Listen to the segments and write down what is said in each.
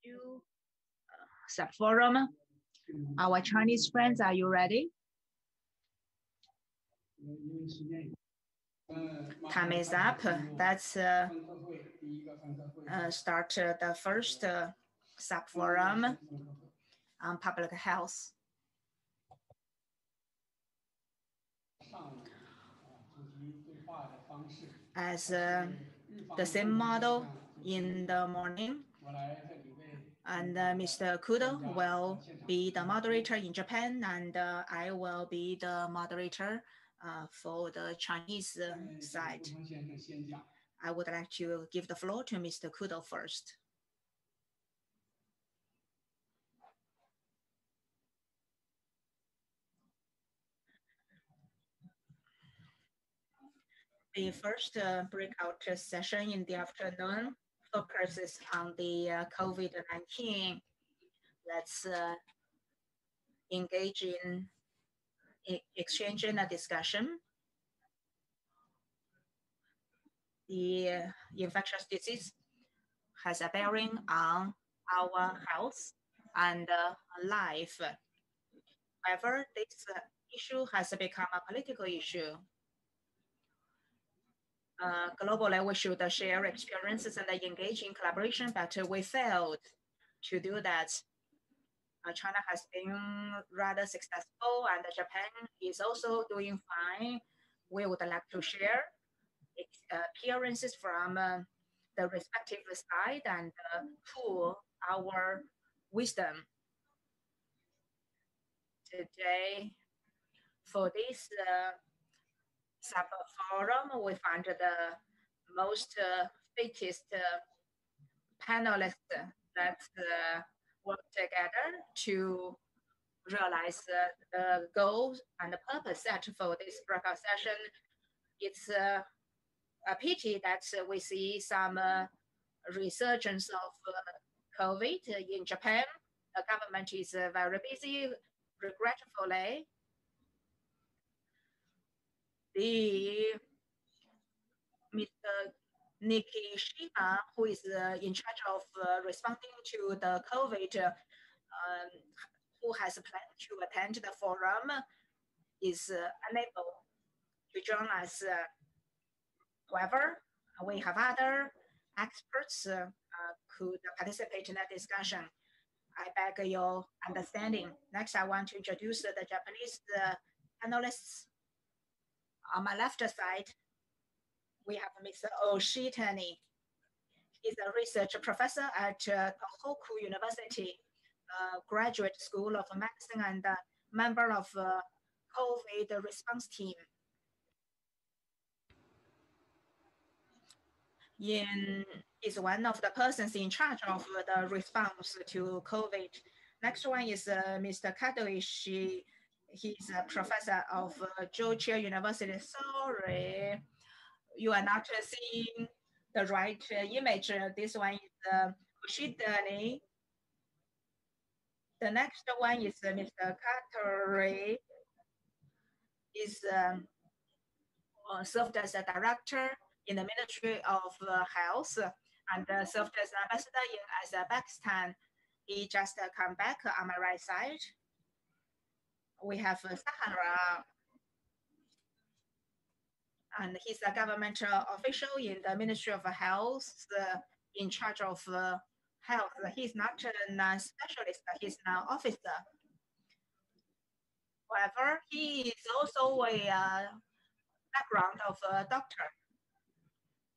to sub-forum. Our Chinese friends, are you ready? Time is up. Let's start the first sub-forum on public health. As the same model in the morning, and Mr. Kudo will be the moderator in Japan, and I will be the moderator for the Chinese side. I would like to give the floor to Mr. Kudo first. The first breakout session in the afternoon focuses on the COVID-19. Let's engage in exchange and a discussion. The infectious disease has a bearing on our health and life. However, this issue has become a political issue. Globally, we should share experiences and engage in collaboration, but we failed to do that. China has been rather successful, and Japan is also doing fine. We would like to share appearances from the respective side and pool our wisdom. Today, for this sub-forum, we find the most fittest panelists that work together to realize the goals and the purpose set for this breakout session. It's a pity that we see some resurgence of COVID in Japan. The government is very busy. Regretfully, Mr. Nikishima, who is in charge of responding to the COVID, who has planned to attend the forum, is unable to join us. However, we have other experts could participate in that discussion. I beg your understanding. Next, I want to introduce the Japanese panelists. On my left side, we have Mr. Oshitani. He's a research professor at Tohoku University, Graduate School of Medicine, and member of COVID response team. Is one of the persons in charge of the response to COVID. Next one is Mr. Kadoishi. He's a professor of Jochiya University. Sorry, you are not seeing the right image. This one is Oshitani. The next one is Mr. Katori. Is served as a director in the Ministry of Health and served as ambassador in Uzbekistan. He just come back on my right side. We have Sahara, and he's a government official in the Ministry of Health, in charge of health. He's not a specialist, he's an officer. However, he is also a background of a doctor,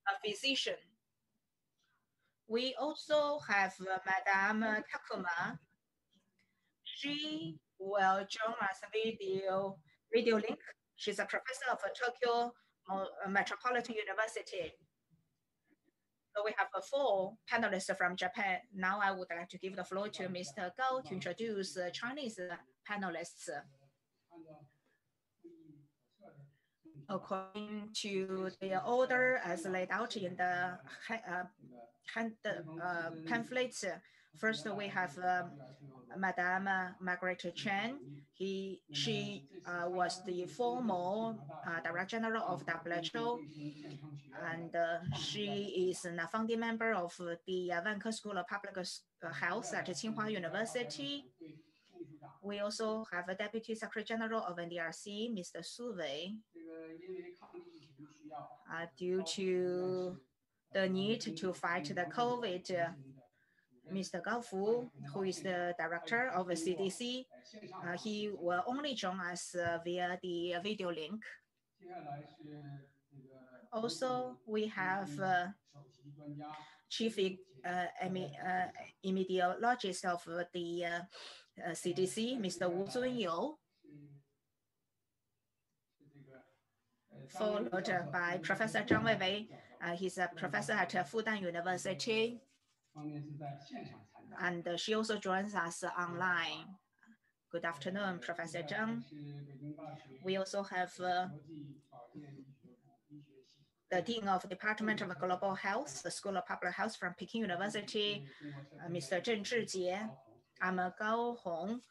a physician. We also have Madame Takuma. She will join us video link. She's a professor of Tokyo Metropolitan University. So we have 4 panelists from Japan. Now I would like to give the floor to Mr. Gao to introduce Chinese panelists. According to the order as laid out in the pamphlet, First, we have Madame Margaret Chan. She was the former Director General of WHO, and she is a founding member of the Vanke School of Public Health at Tsinghua University. We also have a Deputy Secretary General of NDRC, Mr. Su Wei. Due to the need to fight the COVID, Mr. Gao Fu, who is the director of the CDC, he will only join us via the video link. Also, we have Chief Epidemiologist of the CDC, Mr. Wu Zunyou, followed by Professor Zhang Weiwei. He's a professor at Fudan University, and she also joins us online. Good afternoon, Professor Zhang. We also have the Dean of the Department of Global Health, the School of Public Health from Peking University, Mr. Zheng Zhijie. I'm Gao Hong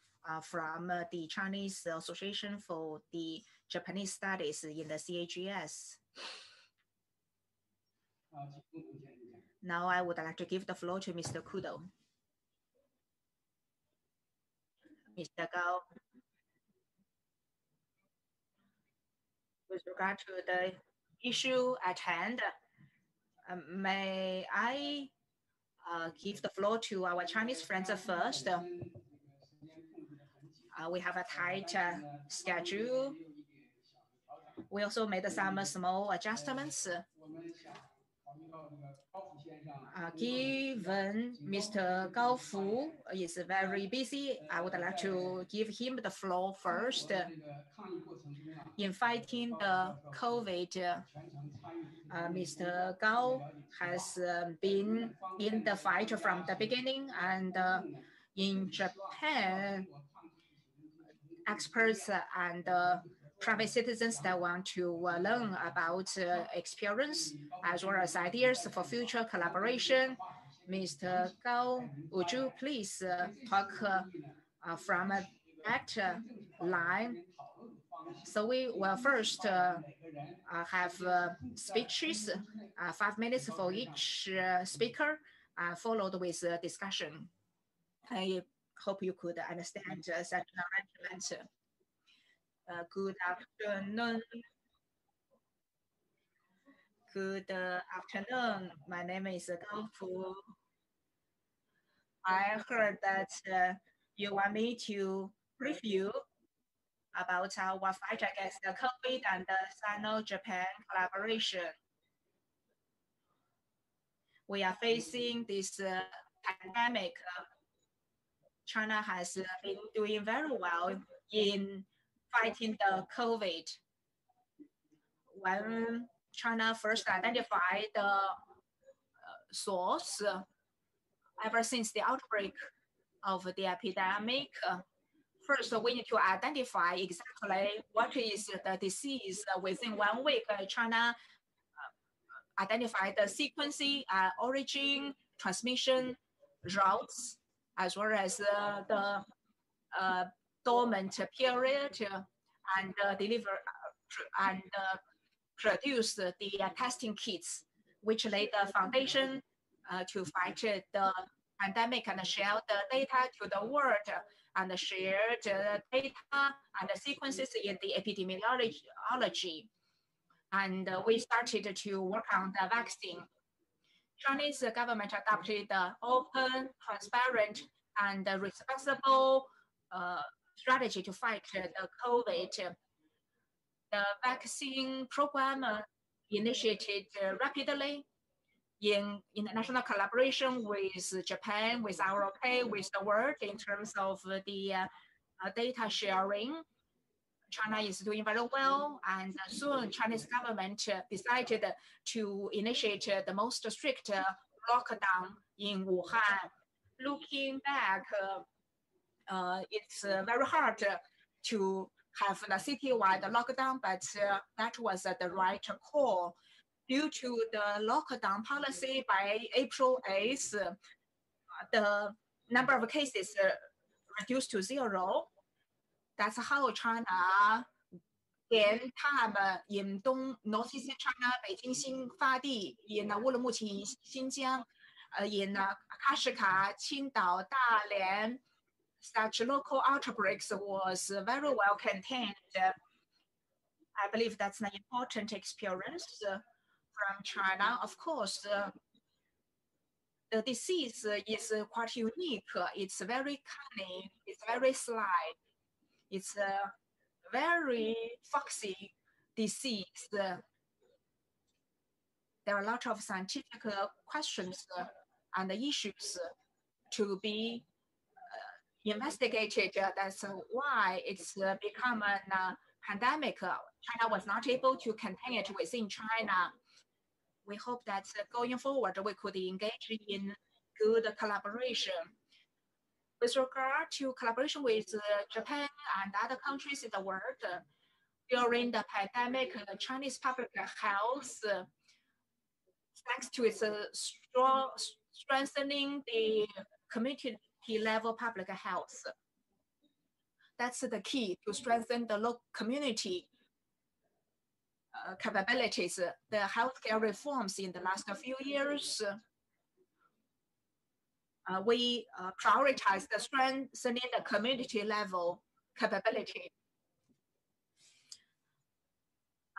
from the Chinese Association for the Japanese Studies in the CAGS. Now I would like to give the floor to Mr. Kudo. Mr. Gao, with regard to the issue at hand, may I give the floor to our Chinese friends first? We have a tight schedule. We also made some small adjustments. Given Mr. Gao Fu is very busy, I would like to give him the floor first. In fighting the COVID, Mr. Gao has been in the fight from the beginning, and in Japan, experts and private citizens that want to learn about experience as well as ideas for future collaboration. Mr. Gao, would you please talk from that line? So we will first have speeches, 5 minutes for each speaker, followed with discussion. I hope you could understand such an arrangement. Good afternoon. Good afternoon. My name is Gao Fu. I heard that you want me to brief you about our fight against the COVID and the Sino-Japan collaboration. We are facing this pandemic. China has been doing very well in fighting the COVID. When China first identified the source, ever since the outbreak of the epidemic, first we need to identify exactly what is the disease. Within 1 week, China identified the sequence, origin, transmission, routes, as well as the dormant period, and deliver and produce the testing kits, which laid the foundation to fight the pandemic and share the data to the world, and share the data and the sequences in the epidemiology. And we started to work on the vaccine. Chinese government adopted the open, transparent, and responsible strategy to fight the COVID. The vaccine program initiated rapidly in international collaboration with Japan, with ROK, with the world in terms of the data sharing. China is doing very well, and soon Chinese government decided to initiate the most strict lockdown in Wuhan. Looking back, it's very hard to have the citywide lockdown, but that was the right call. Due to the lockdown policy by April 8th, the number of cases reduced to 0. That's how China 连他们 in Northeast China 北京新发地 in 乌鲁木齐新疆 in Kashgar 青岛大连 such local outbreaks was very well contained. I believe that's an important experience from China. Of course, the disease is quite unique. It's very cunning. It's very sly. It's a very foxy disease. There are a lot of scientific questions and issues to be investigated. That's why it's become a pandemic. China was not able to contain it within China. We hope that going forward, we could engage in good collaboration. With regard to collaboration with Japan and other countries in the world, during the pandemic, Chinese public health, thanks to its strengthening the community level public health. That's the key to strengthen the local community capabilities. The healthcare reforms in the last few years, we prioritize the strengthening the community level capability.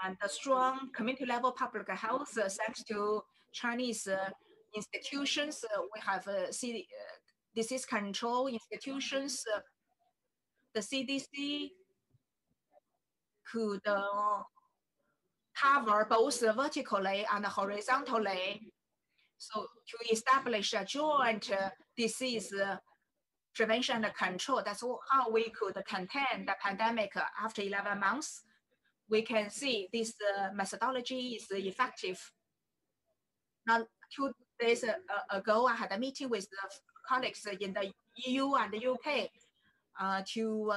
And the strong community level public health, thanks to Chinese institutions, we have disease control institutions. The CDC could cover both vertically and horizontally. So to establish a joint disease prevention and control, that's how we could contain the pandemic after 11 months. We can see this methodology is effective. Now, 2 days ago, I had a meeting with the colleagues in the EU and the UK to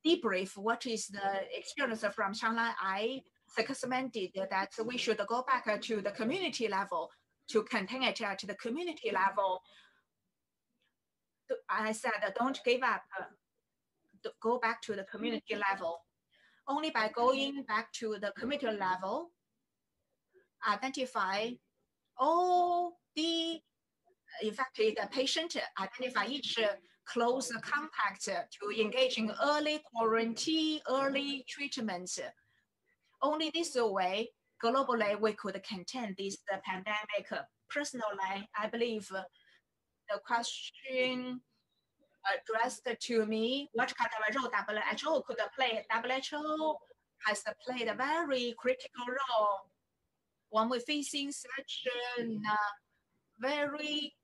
debrief what is the experience from China. I recommended that we should go back to the community level to contain it at the community level. I said, don't give up, go back to the community level. Only by going back to the community level, identify all the infected patient, identify each close contact to engage in early quarantine, early treatment. Only this way, globally, we could contain this pandemic. Personally, I believe the question addressed to me, what kind of role WHO could play? WHO has played a very critical role when we're facing such a very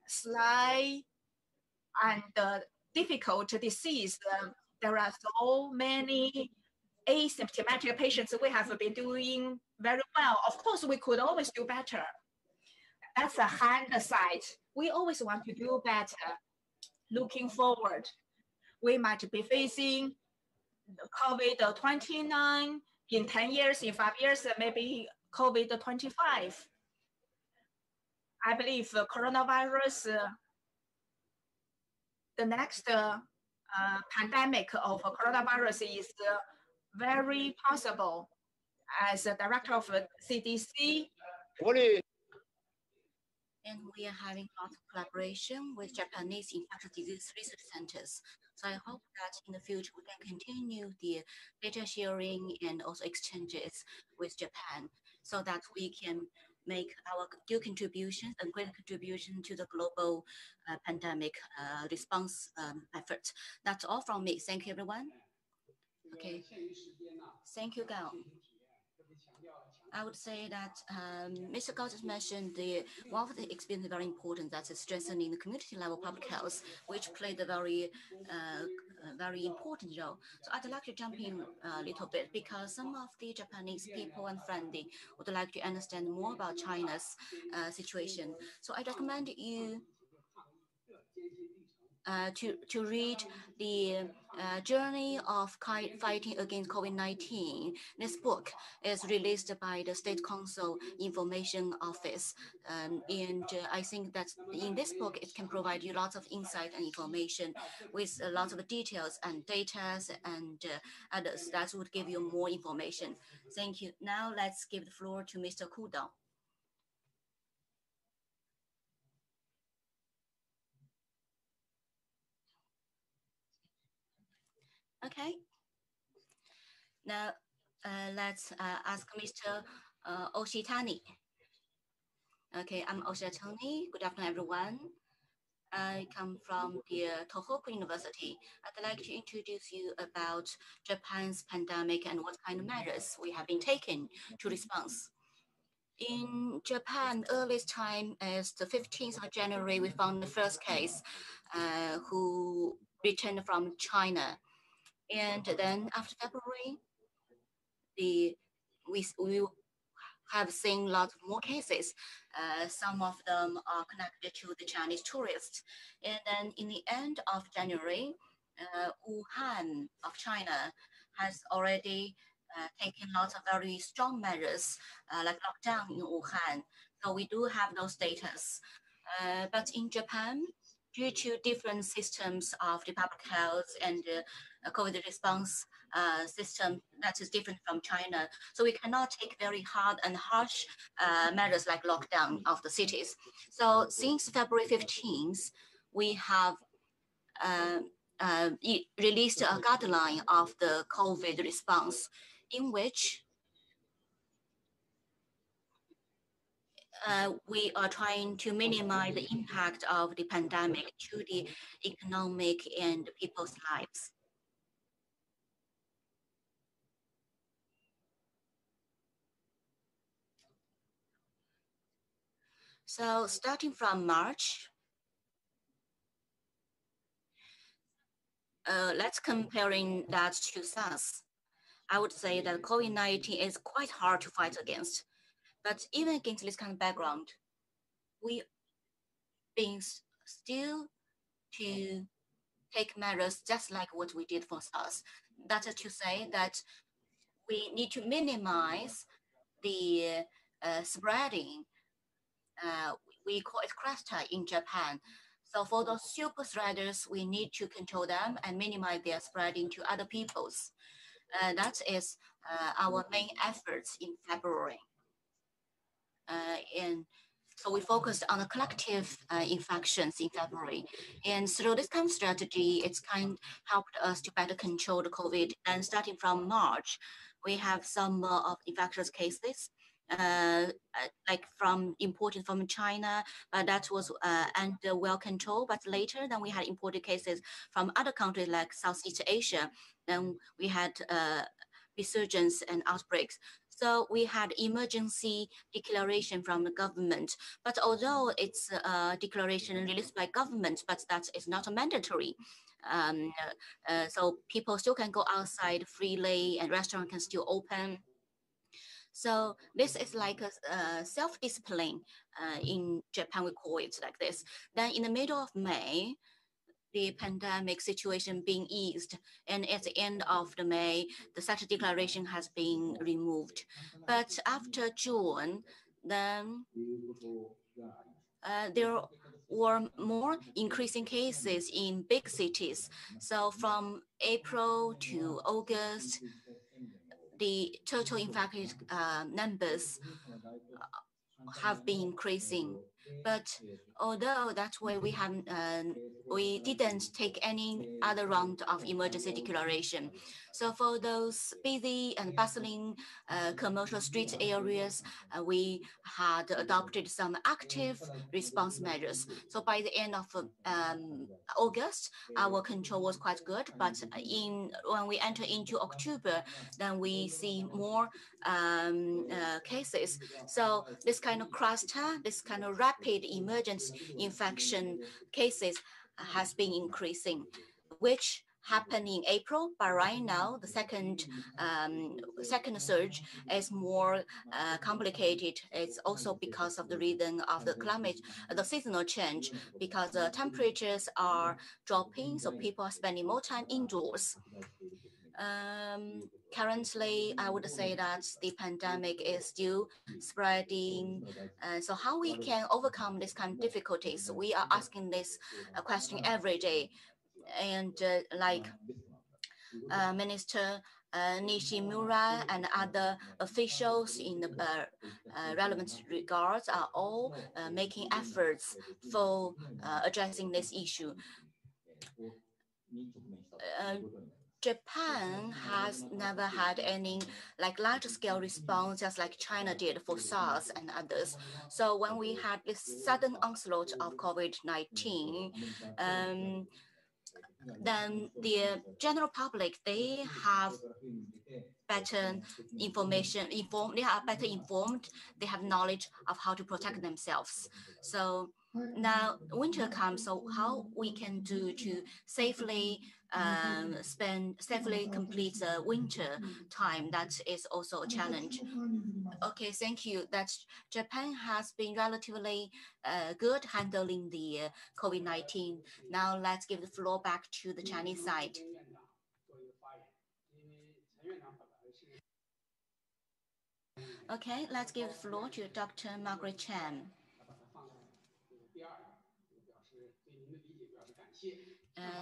sly and difficult disease. There are so many asymptomatic patients. We have been doing very well. Of course, we could always do better. That's a hindsight. We always want to do better. Looking forward, we might be facing COVID-29 in 10 years, in 5 years, maybe COVID-25. I believe coronavirus, the next pandemic of coronavirus is very possible. As a director of CDC, and we are having lots of collaboration with Japanese infectious disease research centers. So I hope that in the future we can continue the data sharing and also exchanges with Japan so that we can make our due contributions and great contribution to the global pandemic response effort. That's all from me. Thank you, everyone. Okay. Thank you, Gao. I would say that Mr. Gao just mentioned one of the experience very important, that's strengthening the community level public health, which played a very important role. So I'd like to jump in a little bit because some of the Japanese people and friendly would like to understand more about China's situation. So I recommend you to read the journey of fighting against COVID-19. This book is released by the State Council Information Office. And I think that in this book, it can provide you lots of insight and information with a lot of details and data and others that would give you more information. Thank you. Now let's give the floor to Mr. Ku Dao. Okay. Now, let's ask Mr. Oshitani. Okay, I'm Oshitani. Good afternoon, everyone. I come from the Tohoku University. I'd like to introduce you about Japan's pandemic and what kind of measures we have been taking to respond. In Japan, earliest time is the 15th of January, we found the first case who returned from China. And then after February, we have seen lots of more cases. Some of them are connected to the Chinese tourists. And then in the end of January, Wuhan of China has already taken lots of very strong measures, like lockdown in Wuhan. So we do have those status. But in Japan, due to different systems of the public health and COVID response system that is different from China. So we cannot take very hard and harsh measures like lockdown of the cities. So since February 15th, we have released a guideline of the COVID response in which we are trying to minimize the impact of the pandemic to the economic and people's lives. So starting from March, let's comparing that to SARS. I would say that COVID-19 is quite hard to fight against. But even against this kind of background, we being still to take measures just like what we did for SARS. That is to say that we need to minimize the spreading. We call it cluster in Japan. So for those super spreaders, we need to control them and minimize their spreading to other peoples. That is our main efforts in February. And so we focused on the collective infections in February. And through this kind of strategy, it's kind of helped us to better control the COVID. And starting from March, we have some of infectious cases, like imported from China, but that was under well controlled. But later, then we had imported cases from other countries like Southeast Asia. Then we had resurgence and outbreaks. So we had emergency declaration from the government. But although it's a declaration released by government, but that is not mandatory. So people still can go outside freely and restaurants can still open. So this is like a self-discipline. In Japan, we call it like this. Then in the middle of May, the pandemic situation being eased. And at the end of the May, the such declaration has been removed. But after June, then there were more increasing cases in big cities. So from April to August, the total infected numbers have been increasing. But although that way we didn't take any other round of emergency declaration. So for those busy and bustling commercial street areas, we had adopted some active response measures. So by the end of August, our control was quite good. But when we enter into October, then we see more cases. So this kind of cluster, this kind of rapid emergence infection cases has been increasing, which happened in April, but right now the second surge is more complicated. It's also because of the reason of the climate, the seasonal change, because the temperatures are dropping, so people are spending more time indoors. Currently, I would say that the pandemic is still spreading. So how we can overcome this kind of difficulties? We are asking this question every day. And like Minister Nishimura and other officials in the relevant regards are all making efforts for addressing this issue. Japan has never had any like large scale response just like China did for SARS and others. So when we had this sudden onslaught of COVID-19, then the general public, they have better information, they are better informed, they have knowledge of how to protect themselves. So now winter comes, so how we can do to safely safely complete the winter time, that is also a challenge. Okay, thank you. That's Japan has been relatively good handling the COVID-19. Now let's give the floor back to the Chinese side. Okay, let's give the floor to Dr. Margaret Chan.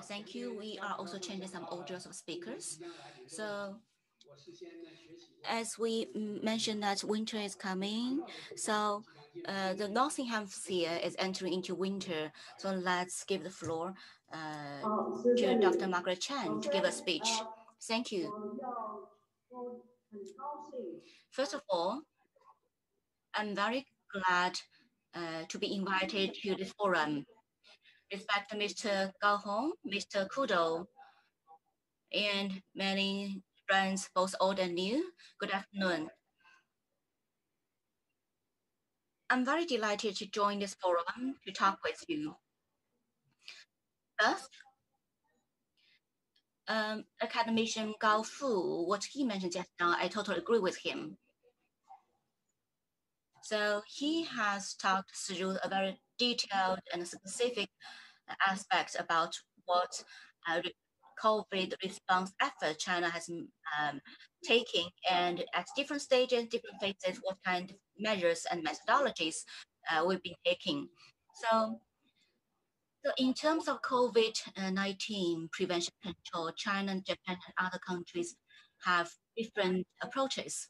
Thank you. We are also changing some orders of speakers. So as we mentioned that winter is coming, so the Northern Hemisphere is entering into winter. So let's give the floor to Dr. Margaret Chan to give a speech. Thank you. First of all, I'm very glad to be invited to this forum. Respect Mr. Gao Hong, Mr. Kudo, and many friends, both old and new. Good afternoon. I'm very delighted to join this forum to talk with you. First, academician Gao Fu, what he mentioned just now, I totally agree with him. So he has talked through a very detailed and specific aspects about what COVID response effort China has taken, and at different stages, different phases, what kind of measures and methodologies we've been taking. So in terms of COVID-19 prevention control, China, Japan, and other countries have different approaches.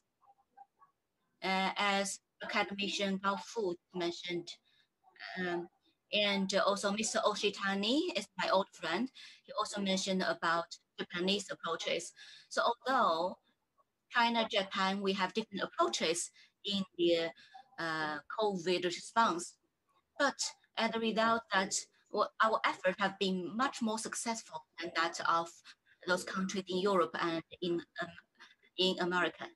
As academician Gao Fu mentioned, and also Mr. Oshitani is my old friend. He also mentioned about Japanese approaches. So although China, Japan, we have different approaches in the COVID response, but as a result that our efforts have been much more successful than that of those countries in Europe and in America.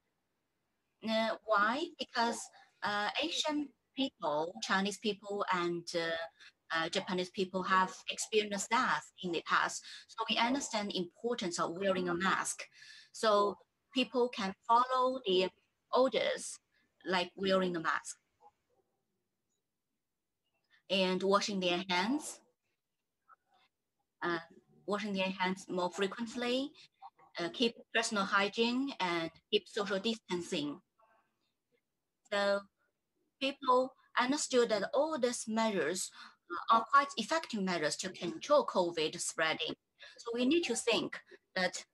Why? Because Asian people, Chinese people, and Japanese people have experienced that in the past. So we understand the importance of wearing a mask. So people can follow the orders like wearing the mask and washing their hands more frequently, keep personal hygiene, and keep social distancing. So people understood that all these measures are quite effective measures to control COVID spreading. So we need to think that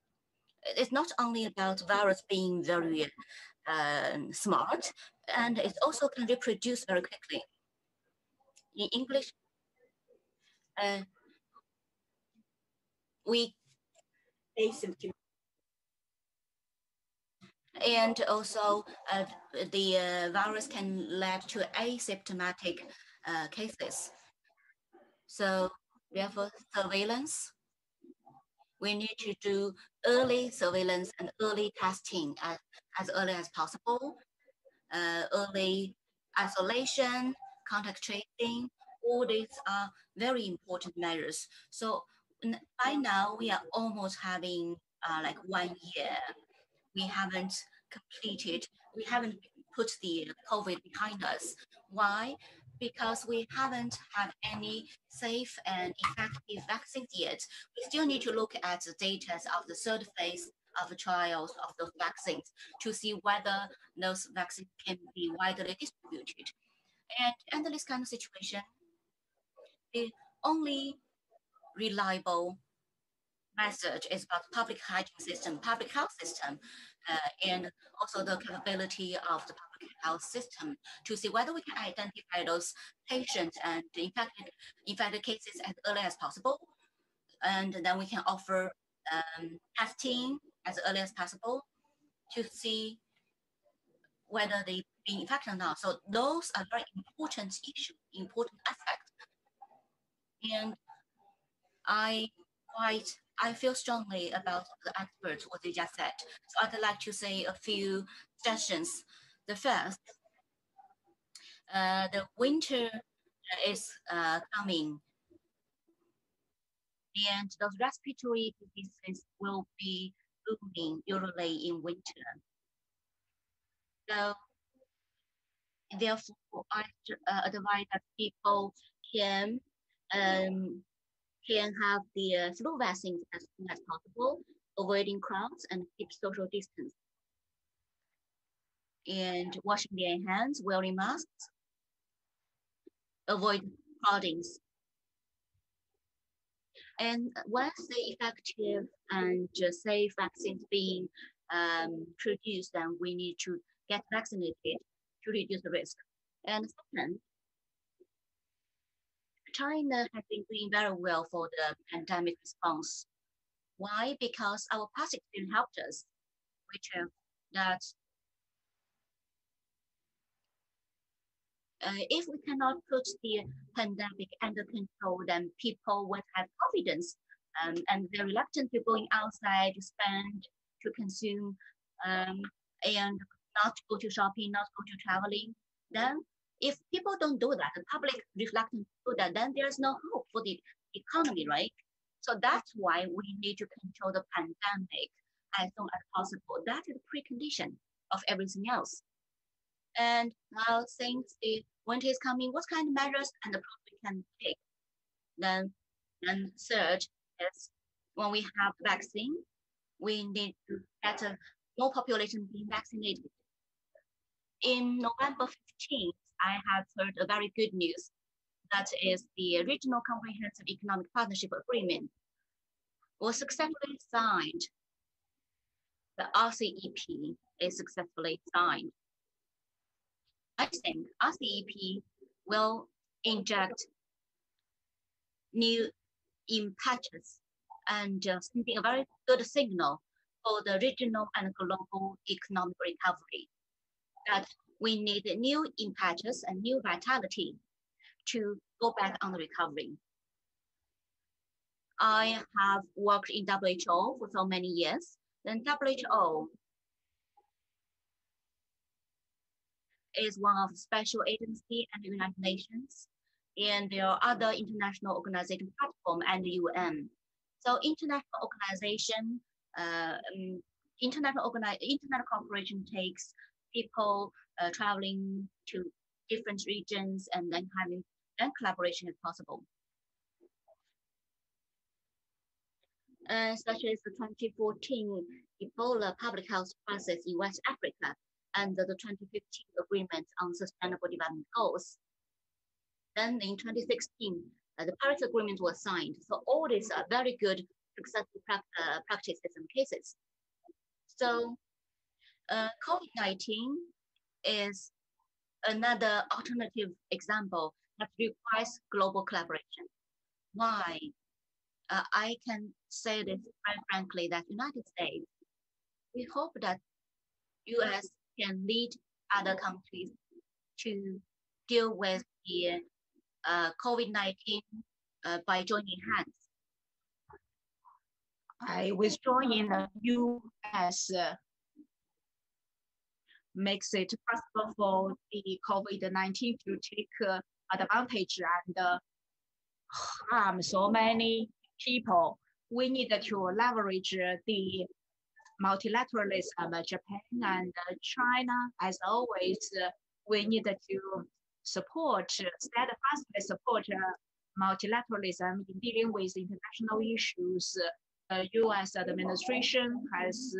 it's not only about virus being very smart, and it also can reproduce very quickly. In English, we and also the virus can lead to asymptomatic cases. So therefore, surveillance, we need to do early surveillance and early testing as early as possible, early isolation, contact tracing, all these are very important measures. So By now, we are almost having like 1 year. We haven't we haven't put the COVID behind us. Why? Because we haven't had any safe and effective vaccines yet. We still need to look at the data of the third phase of the trials of those vaccines to see whether those vaccines can be widely distributed. And under this kind of situation, the only reliable message is about public hygiene system, public health system, and also the capability of the public health system to see whether we can identify those patients and infected cases as early as possible. And then we can offer testing as early as possible to see whether they be infected or not. So those are very important issues, important aspects. And I feel strongly about the experts, what they just said. So I'd like to say a few suggestions. The first, the winter is coming, and those respiratory diseases will be booming usually in winter. So therefore, I advise that people can have the flu vaccines as soon as possible, avoiding crowds and keep social distance. And washing their hands, wearing masks, avoid crowdings. And once the effective and safe vaccines being produced, then we need to get vaccinated to reduce the risk. And second, China has been doing very well for the pandemic response. Why? Because our past experience helped us, which is that if we cannot put the pandemic under control, then people would have confidence and they're reluctant to going outside to spend, to consume, and not go to shopping, not go to traveling. Then if people don't do that, the public reluctant to do that, then there's no hope for the economy, right? So that's why we need to control the pandemic as soon as possible. That is the precondition of everything else. And now since the winter is coming, what kind of measures and approach we can take? Then third is when we have vaccine, we need to get more population being vaccinated. In November 15th, I have heard a very good news. That is the Regional Comprehensive Economic Partnership Agreement was successfully signed. The RCEP is successfully signed. I think RCEP will inject new impetus and sending a very good signal for the regional and global economic recovery, that we need new impetus and new vitality to go back on the recovery. I have worked in WHO for so many years. Then WHO is one of the special agency and the United Nations, and there are other international organization platform and the UN. So international organization, international cooperation takes people traveling to different regions and then having collaboration as possible. Such as the 2014 Ebola public health crisis in West Africa and the 2015 agreement on sustainable development goals. Then in 2016, the Paris Agreement was signed. So all these are very good successful practices and cases. So COVID-19 is another alternative example that requires global collaboration. Why? I can say this very frankly that United States, we hope that US can lead other countries to deal with the COVID-19 by joining hands. I withdrawing the US makes it possible for the COVID-19 to take advantage and harm so many people. We need to leverage the multilateralism. Japan and China, as always, we need to steadfastly support multilateralism in dealing with international issues. The U.S. administration has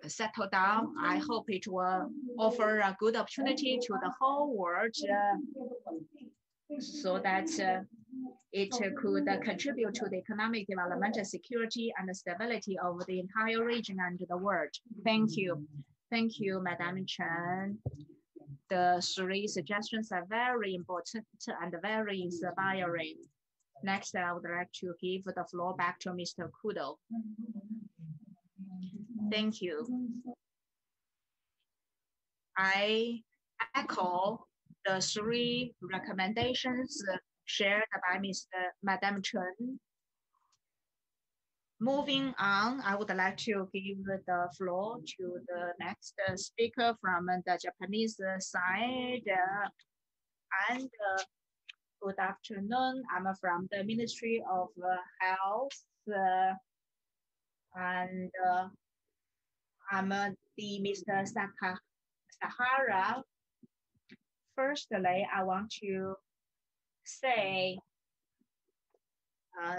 settled down. I hope it will offer a good opportunity to the whole world so that it could contribute to the economic development, security, and stability of the entire region and the world. Thank you. Thank you, Madam Chen. The three suggestions are very important and very inspiring. Next, I would like to give the floor back to Mr. Kudo. Thank you. I echo the three recommendations shared by Madam Chen. Moving on, I would like to give the floor to the next speaker from the Japanese side. And good afternoon. I'm from the Ministry of Health, and I'm the Mr. Sahara. Firstly, I want to say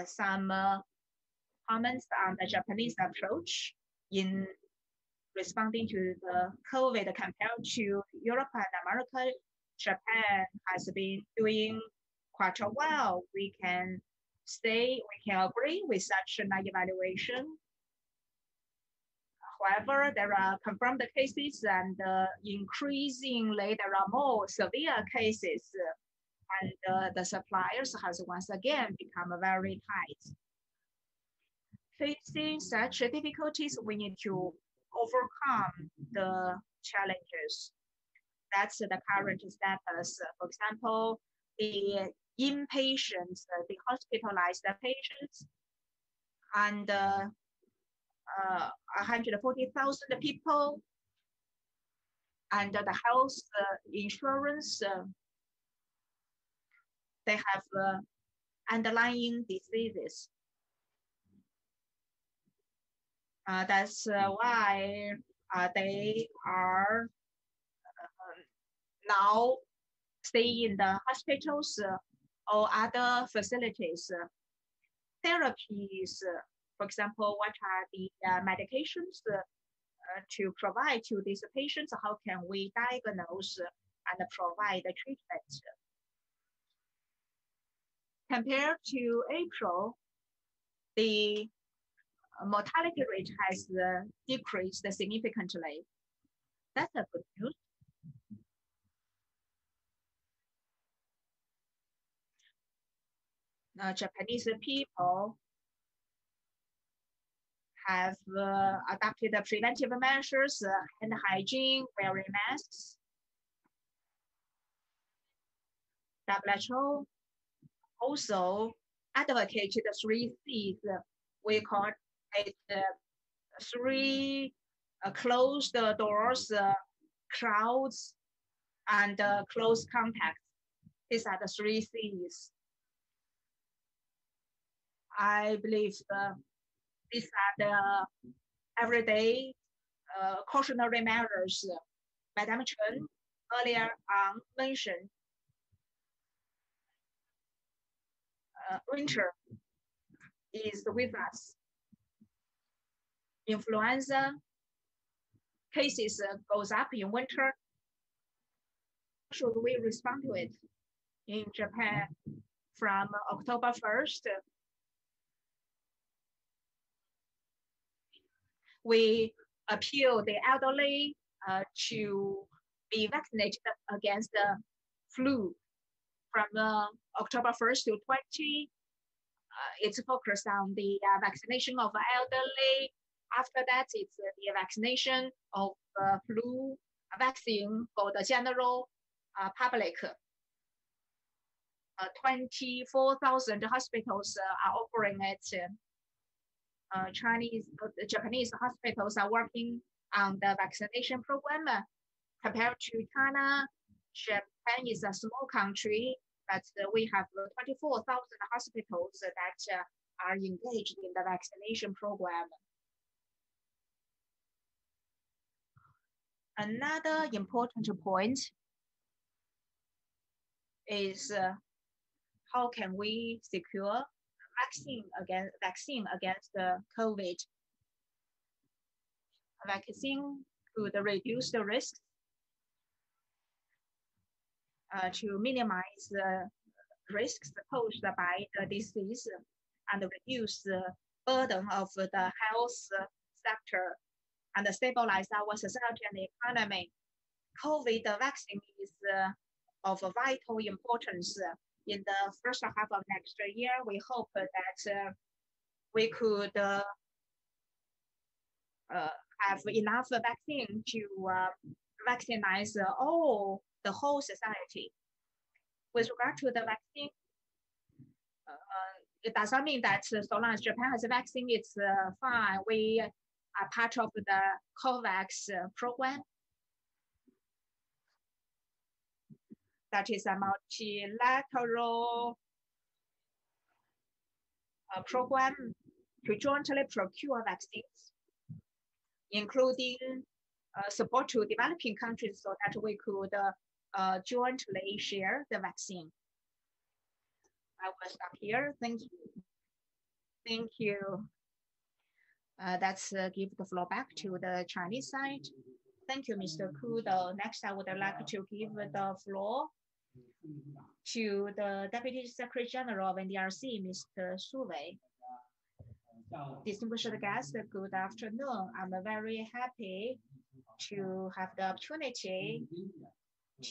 some comments on the Japanese approach in responding to the COVID compared to Europe and America. Japan has been doing quite well. We can agree with such an evaluation. However, there are confirmed cases and increasingly there are more severe cases, and the suppliers has once again become very tight. Facing such difficulties, we need to overcome the challenges. That's the current status. For example, the inpatients, the hospitalized patients, and 140,000 people, and the health insurance, they have underlying diseases. That's why they are now staying in the hospitals or other facilities. Therapies, for example, what are the medications to provide to these patients? How can we diagnose and provide the treatment? Compared to April, the mortality rate has decreased significantly. That's a good news. Japanese people have adopted the preventive measures, hand hygiene, wearing masks. WHO also advocated the 3 C's. We call it 3 closed doors, crowds, and close contact. These are the 3 C's. I believe these are the everyday cautionary measures Madam Chen earlier on mentioned. Winter is with us. Influenza cases goes up in winter. Should we respond to it? In Japan, from October 1st, we appeal the elderly to be vaccinated against the flu. From October 1st to 20, it's focused on the vaccination of elderly. After that, it's the vaccination of flu vaccine for the general public. 24,000 hospitals are offering it. Japanese hospitals are working on the vaccination program. Compared to China, Japan is a small country, but we have 24,000 hospitals that are engaged in the vaccination program. Another important point is how can we secure vaccine against the COVID? Vaccine could reduce the risk to minimize the risks posed by the disease and reduce the burden of the health sector and stabilize our society and economy. COVID vaccine is of vital importance. In the first half of next year, we hope that we could have enough vaccine to vaccinize the whole society. With regard to the vaccine, it does not mean that so long as Japan has a vaccine, it's fine. We are part of the COVAX program. That is a multilateral program to jointly procure vaccines, including support to developing countries so that we could jointly share the vaccine. I will stop here. Thank you. Thank you. Let's give the floor back to the Chinese side. Thank you, Mr. Kudo. Next, I would like to give the floor to the Deputy Secretary General of NDRC, Mr. Su Wei. Distinguished guests, good afternoon. I'm very happy to have the opportunity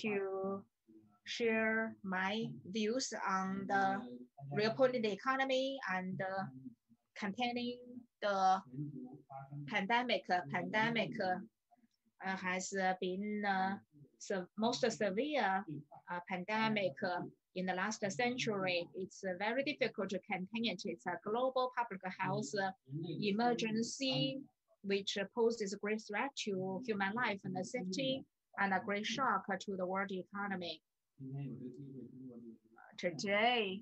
to share my views on the real political economy and containing the pandemic. Pandemic has been the most severe pandemic in the last century. It's very difficult to contain it. It's a global public health emergency which poses a great threat to human life and safety and a great shock to the world economy. Today,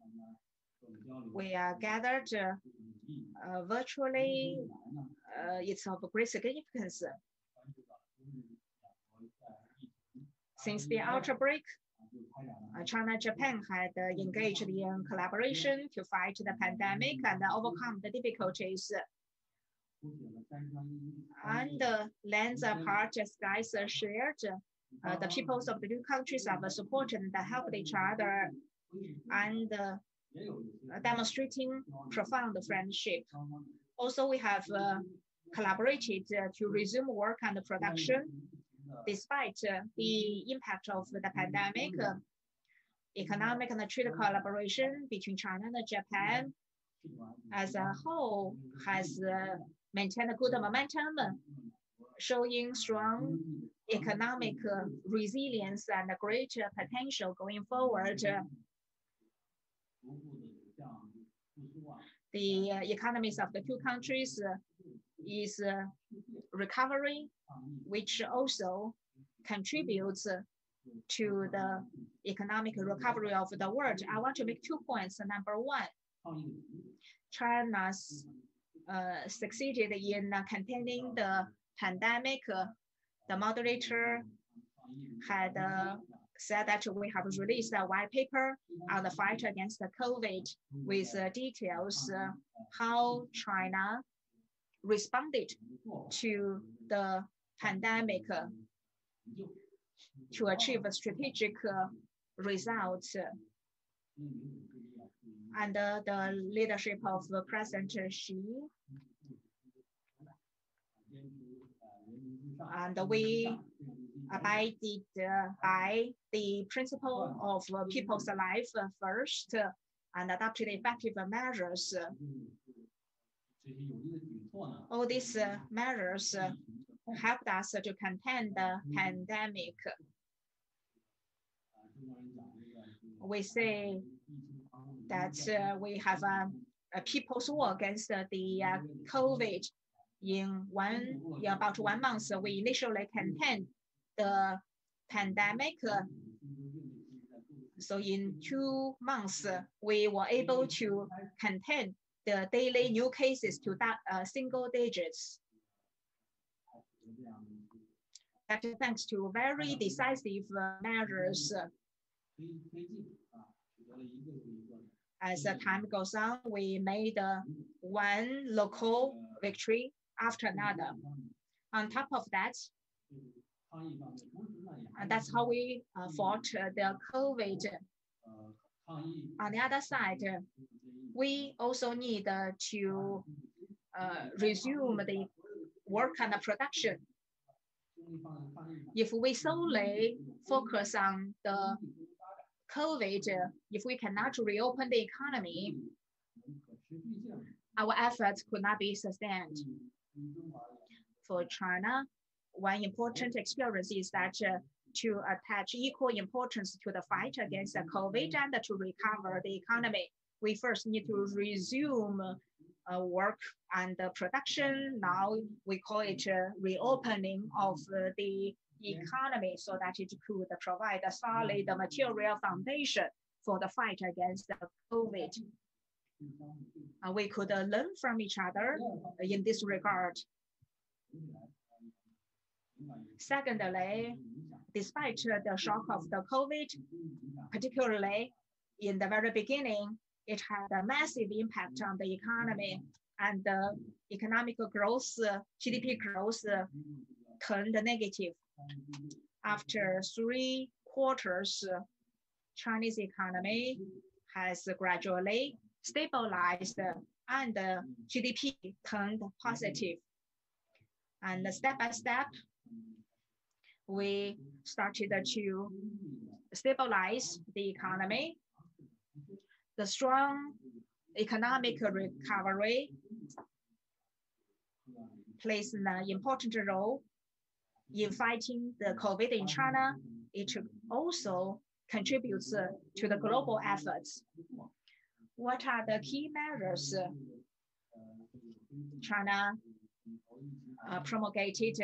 we are gathered virtually. It's of great significance. Since the outbreak, China and Japan had engaged in collaboration to fight the pandemic and overcome the difficulties. And lands apart, skies shared. The peoples of the two countries have supported and helped each other and demonstrating profound friendship. Also, we have collaborated to resume work and production. Despite the impact of the pandemic, economic and trade collaboration between China and Japan as a whole has maintained a good momentum, showing strong economic resilience and great potential going forward. The economies of the two countries is recovering, which also contributes to the economic recovery of the world. I want to make 2 points. Number one, China succeeded in containing the pandemic. The moderator had said that we have released a white paper on the fight against the COVID with details how China responded to the pandemic to achieve a strategic results. Under the leadership of President Xi, and we abided by the principle of people's life first and adopted effective measures. All these measures helped us to contain the pandemic. We say that we have a people's war against the COVID. In about 1 month, we initially contained the pandemic. So in 2 months, we were able to contain the daily new cases to that single digits. That thanks to very decisive measures. As the time goes on, we made one local victory after another. On top of that, and that's how we fought the COVID. On the other side, we also need to resume the work and the production. If we solely focus on the COVID, if we cannot reopen the economy, our efforts could not be sustained. For China, one important experience is that to attach equal importance to the fight against the COVID and to recover the economy, we first need to resume work and production. Now we call it reopening of the economy so that it could provide a solid material foundation for the fight against the COVID. We could learn from each other in this regard. Secondly, despite the shock of the COVID, particularly in the very beginning, it had a massive impact on the economy, and the economic growth, GDP growth turned negative. After 3 quarters, Chinese economy has gradually stabilized and GDP turned positive. And step by step, we started to stabilize the economy. The strong economic recovery plays an important role in fighting the COVID in China. It also contributes to the global efforts. What are the key measures China promulgated?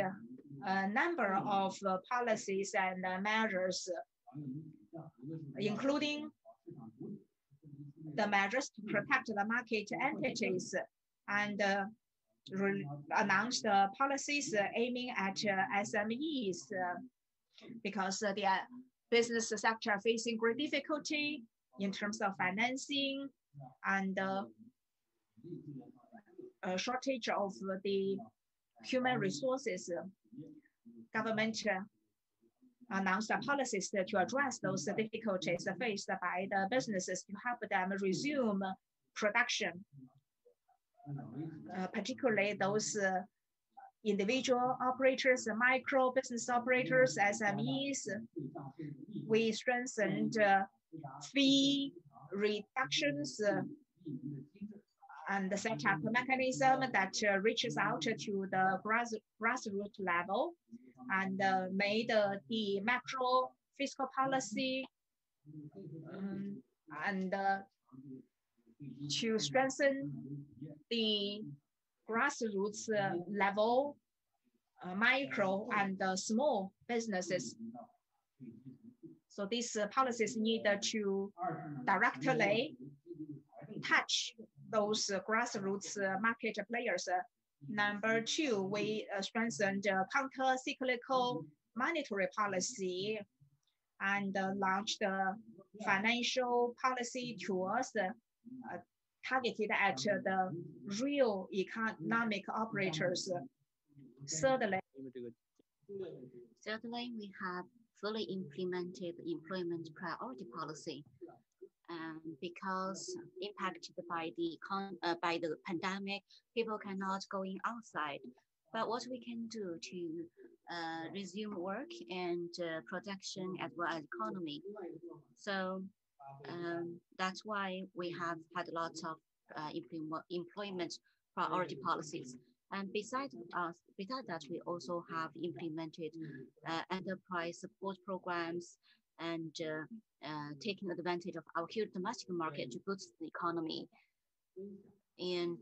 A number of policies and measures, including the measures to protect the market entities, and announced policies aiming at SMEs because the business sector are facing great difficulty in terms of financing and a shortage of the human resources. Government announced policies to address those difficulties faced by the businesses to help them resume production, particularly those individual operators, micro business operators, SMEs. We strengthened fee reductions and set up a mechanism that reaches out to the grassroots level, and made the macro fiscal policy and to strengthen the grassroots level micro and small businesses. So these policies need to directly touch those grassroots market players. Number 2, we strengthened counter-cyclical monetary policy and launched financial policy tools targeted at the real economic operators. Thirdly, we have fully implemented the employment priority policy. Because impacted by the pandemic, people cannot go in outside. But what we can do to resume work and production as well as economy. So that's why we have had lots of employment priority policies. And besides that, we also have implemented enterprise support programs and taking advantage of our huge domestic market to boost the economy. And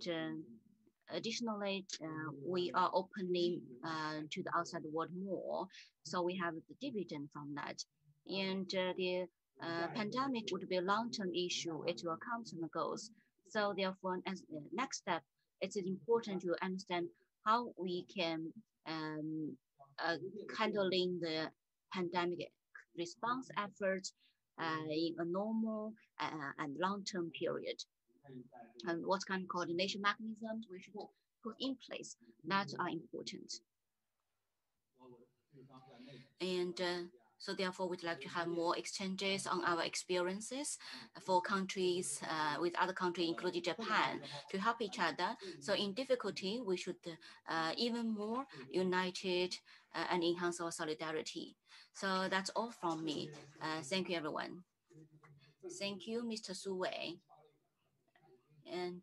additionally, we are opening to the outside world more. So we have the dividend from that. And the pandemic would be a long-term issue. It will come and goes. So therefore, as the next step, it's important to understand how we can handling the pandemic response efforts in a normal and long-term period. And what kind of coordination mechanisms we should put in place that are important. And so therefore, we'd like to have more exchanges on our experiences for countries with other countries, including Japan, to help each other. So in difficulty, we should even more united and enhance our solidarity. So that's all from me. Thank you, everyone. Thank you, Mr. Su Wei. And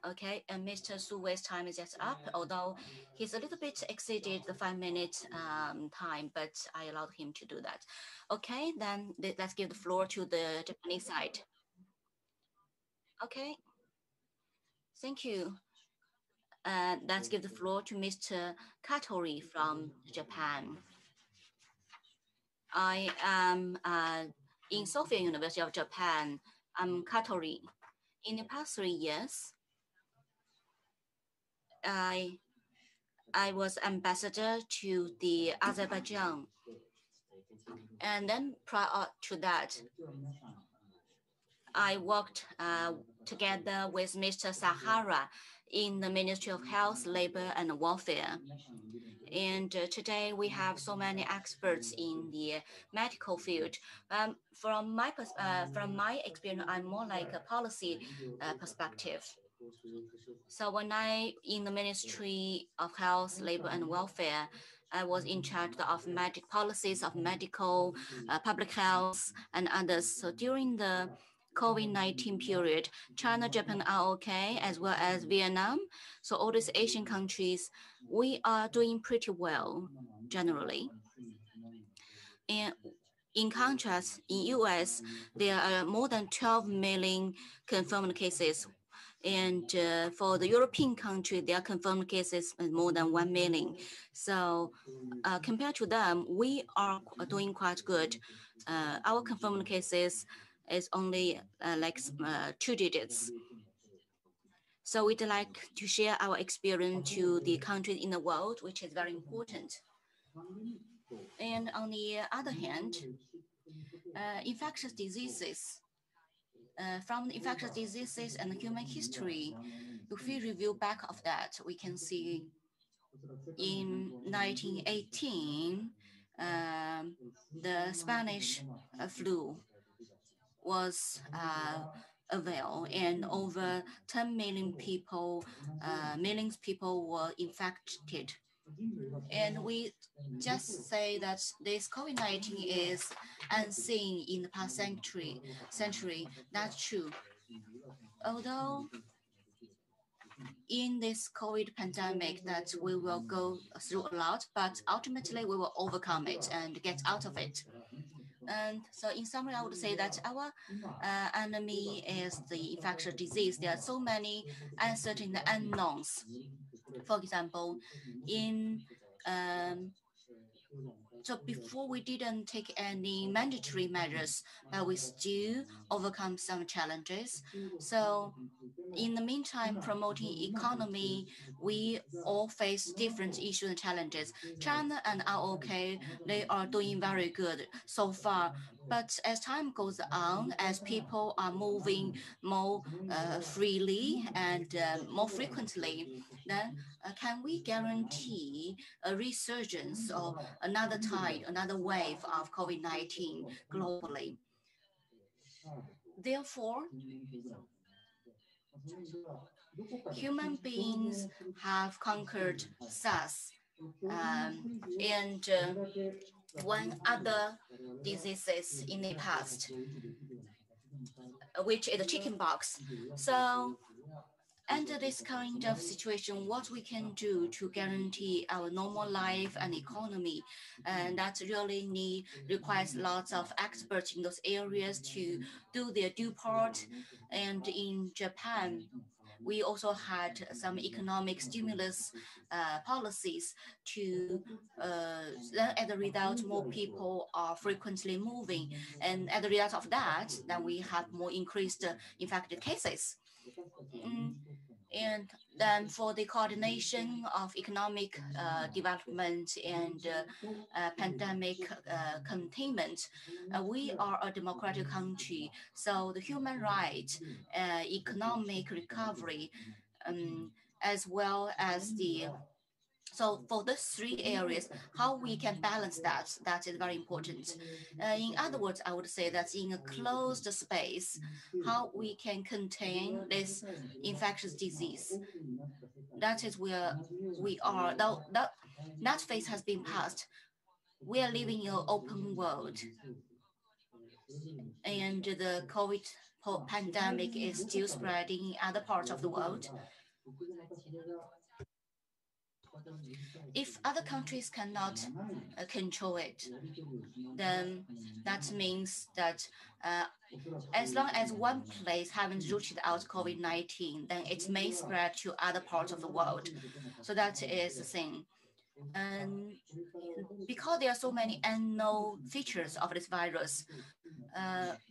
okay, and Mr. Su Wei's time is just up, although he's a little bit exceeded the 5-minute time, but I allowed him to do that. Okay, then let's give the floor to the Japanese side. Okay, thank you. Let's give the floor to Mr. Katori from Japan. I am in Sophia University of Japan. I'm Katori. In the past 3 years, I was ambassador to the Azerbaijan. And then prior to that, I worked together with Mr. Sahara in the Ministry of Health, Labor and Welfare. And today we have so many experts in the medical field. From my experience, I'm more like a policy perspective. So when in the Ministry of Health, Labor and Welfare, I was in charge of policies of medical, public health, and others. So during the COVID-19 period, China, Japan are okay, as well as Vietnam. So all these Asian countries, we are doing pretty well, generally. And in contrast, in US, there are more than 12 million confirmed cases. And for the European country, their confirmed cases are more than 1 million. So compared to them, we are doing quite good. Our confirmed cases is only 2 digits. So we'd like to share our experience to the countries in the world, which is very important. And on the other hand, infectious diseases, from the infectious diseases and human history, if we review back of that, we can see in 1918, the Spanish flu was available, and over 10 million people, millions people were infected. And we just say that this COVID-19 is unseen in the past century. That's true. Although in this COVID pandemic that we will go through a lot, but ultimately we will overcome it and get out of it. And so in summary, I would say that our enemy is the infectious disease. There are so many uncertain unknowns. For example, so before we didn't take any mandatory measures, but we still overcome some challenges. So in the meantime, promoting economy, we all face different issues and challenges. China and ROK, they are doing very good so far. But as time goes on, as people are moving more freely and more frequently, then can we guarantee a resurgence or another tide, another wave of COVID-19 globally? Therefore, human beings have conquered SARS and one other diseases in the past, which is the chickenpox. So under this kind of situation, what we can do to guarantee our normal life and economy, and that really requires lots of experts in those areas to do their due part. And in Japan, we also had some economic stimulus policies to, as a result, more people are frequently moving. And as a result of that, then we have more increased infected cases. And then for the coordination of economic development and pandemic containment, we are a democratic country. So the human rights, economic recovery, as well as the so for these three areas, how we can balance that, that is very important. In other words, I would say that in a closed space, how we can contain this infectious disease. That is where we are. That phase has been passed. We are living in an open world. And the COVID pandemic is still spreading in other parts of the world. If other countries cannot control it, then that means that as long as one place haven't rooted out COVID-19, then it may spread to other parts of the world. So that is the thing. And because there are so many unknown features of this virus,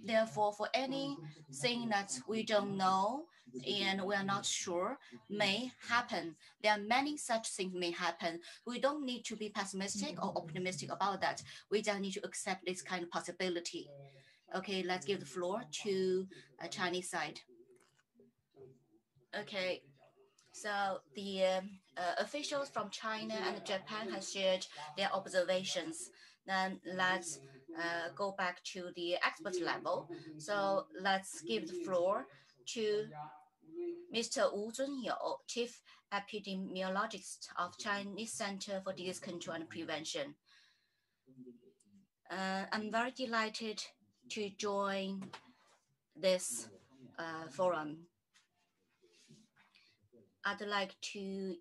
therefore, for anything that we don't know and we are not sure may happen, there are many such things may happen. We don't need to be pessimistic or optimistic about that. We just need to accept this kind of possibility. Okay, let's give the floor to a Chinese side. Okay, so the officials from China and Japan have shared their observations. Then let's go back to the expert level. So let's give the floor to Mr. Wu Zunyou, Chief Epidemiologist of Chinese Center for Disease Control and Prevention. I'm very delighted to join this forum. I'd like to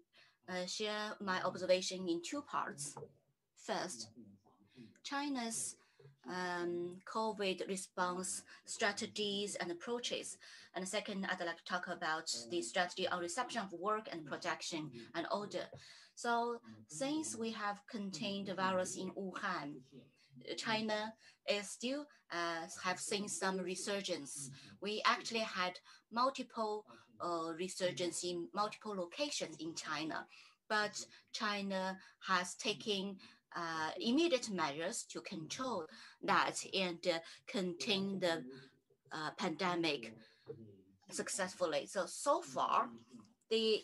share my observation in two parts. First, China's COVID response strategies and approaches. And second, I'd like to talk about the strategy on reception of work and protection and order. So since we have contained the virus in Wuhan, China is still have seen some resurgence. We actually had multiple resurgence in multiple locations in China, but China has taken immediate measures to control that and contain the pandemic successfully. So far, the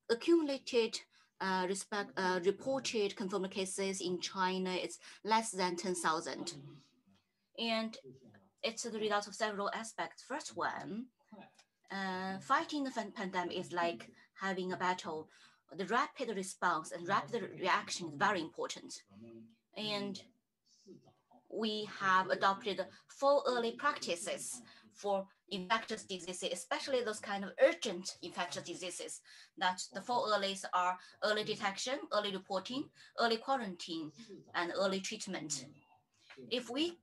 accumulated reported confirmed cases in China is less than 10,000. And it's the result of several aspects. First one, fighting the pandemic is like having a battle. The rapid response and rapid reaction is very important. And we have adopted 4 early practices for infectious diseases, especially those kind of urgent infectious diseases. That the 4 earlies are early detection, early reporting, early quarantine, and early treatment. If we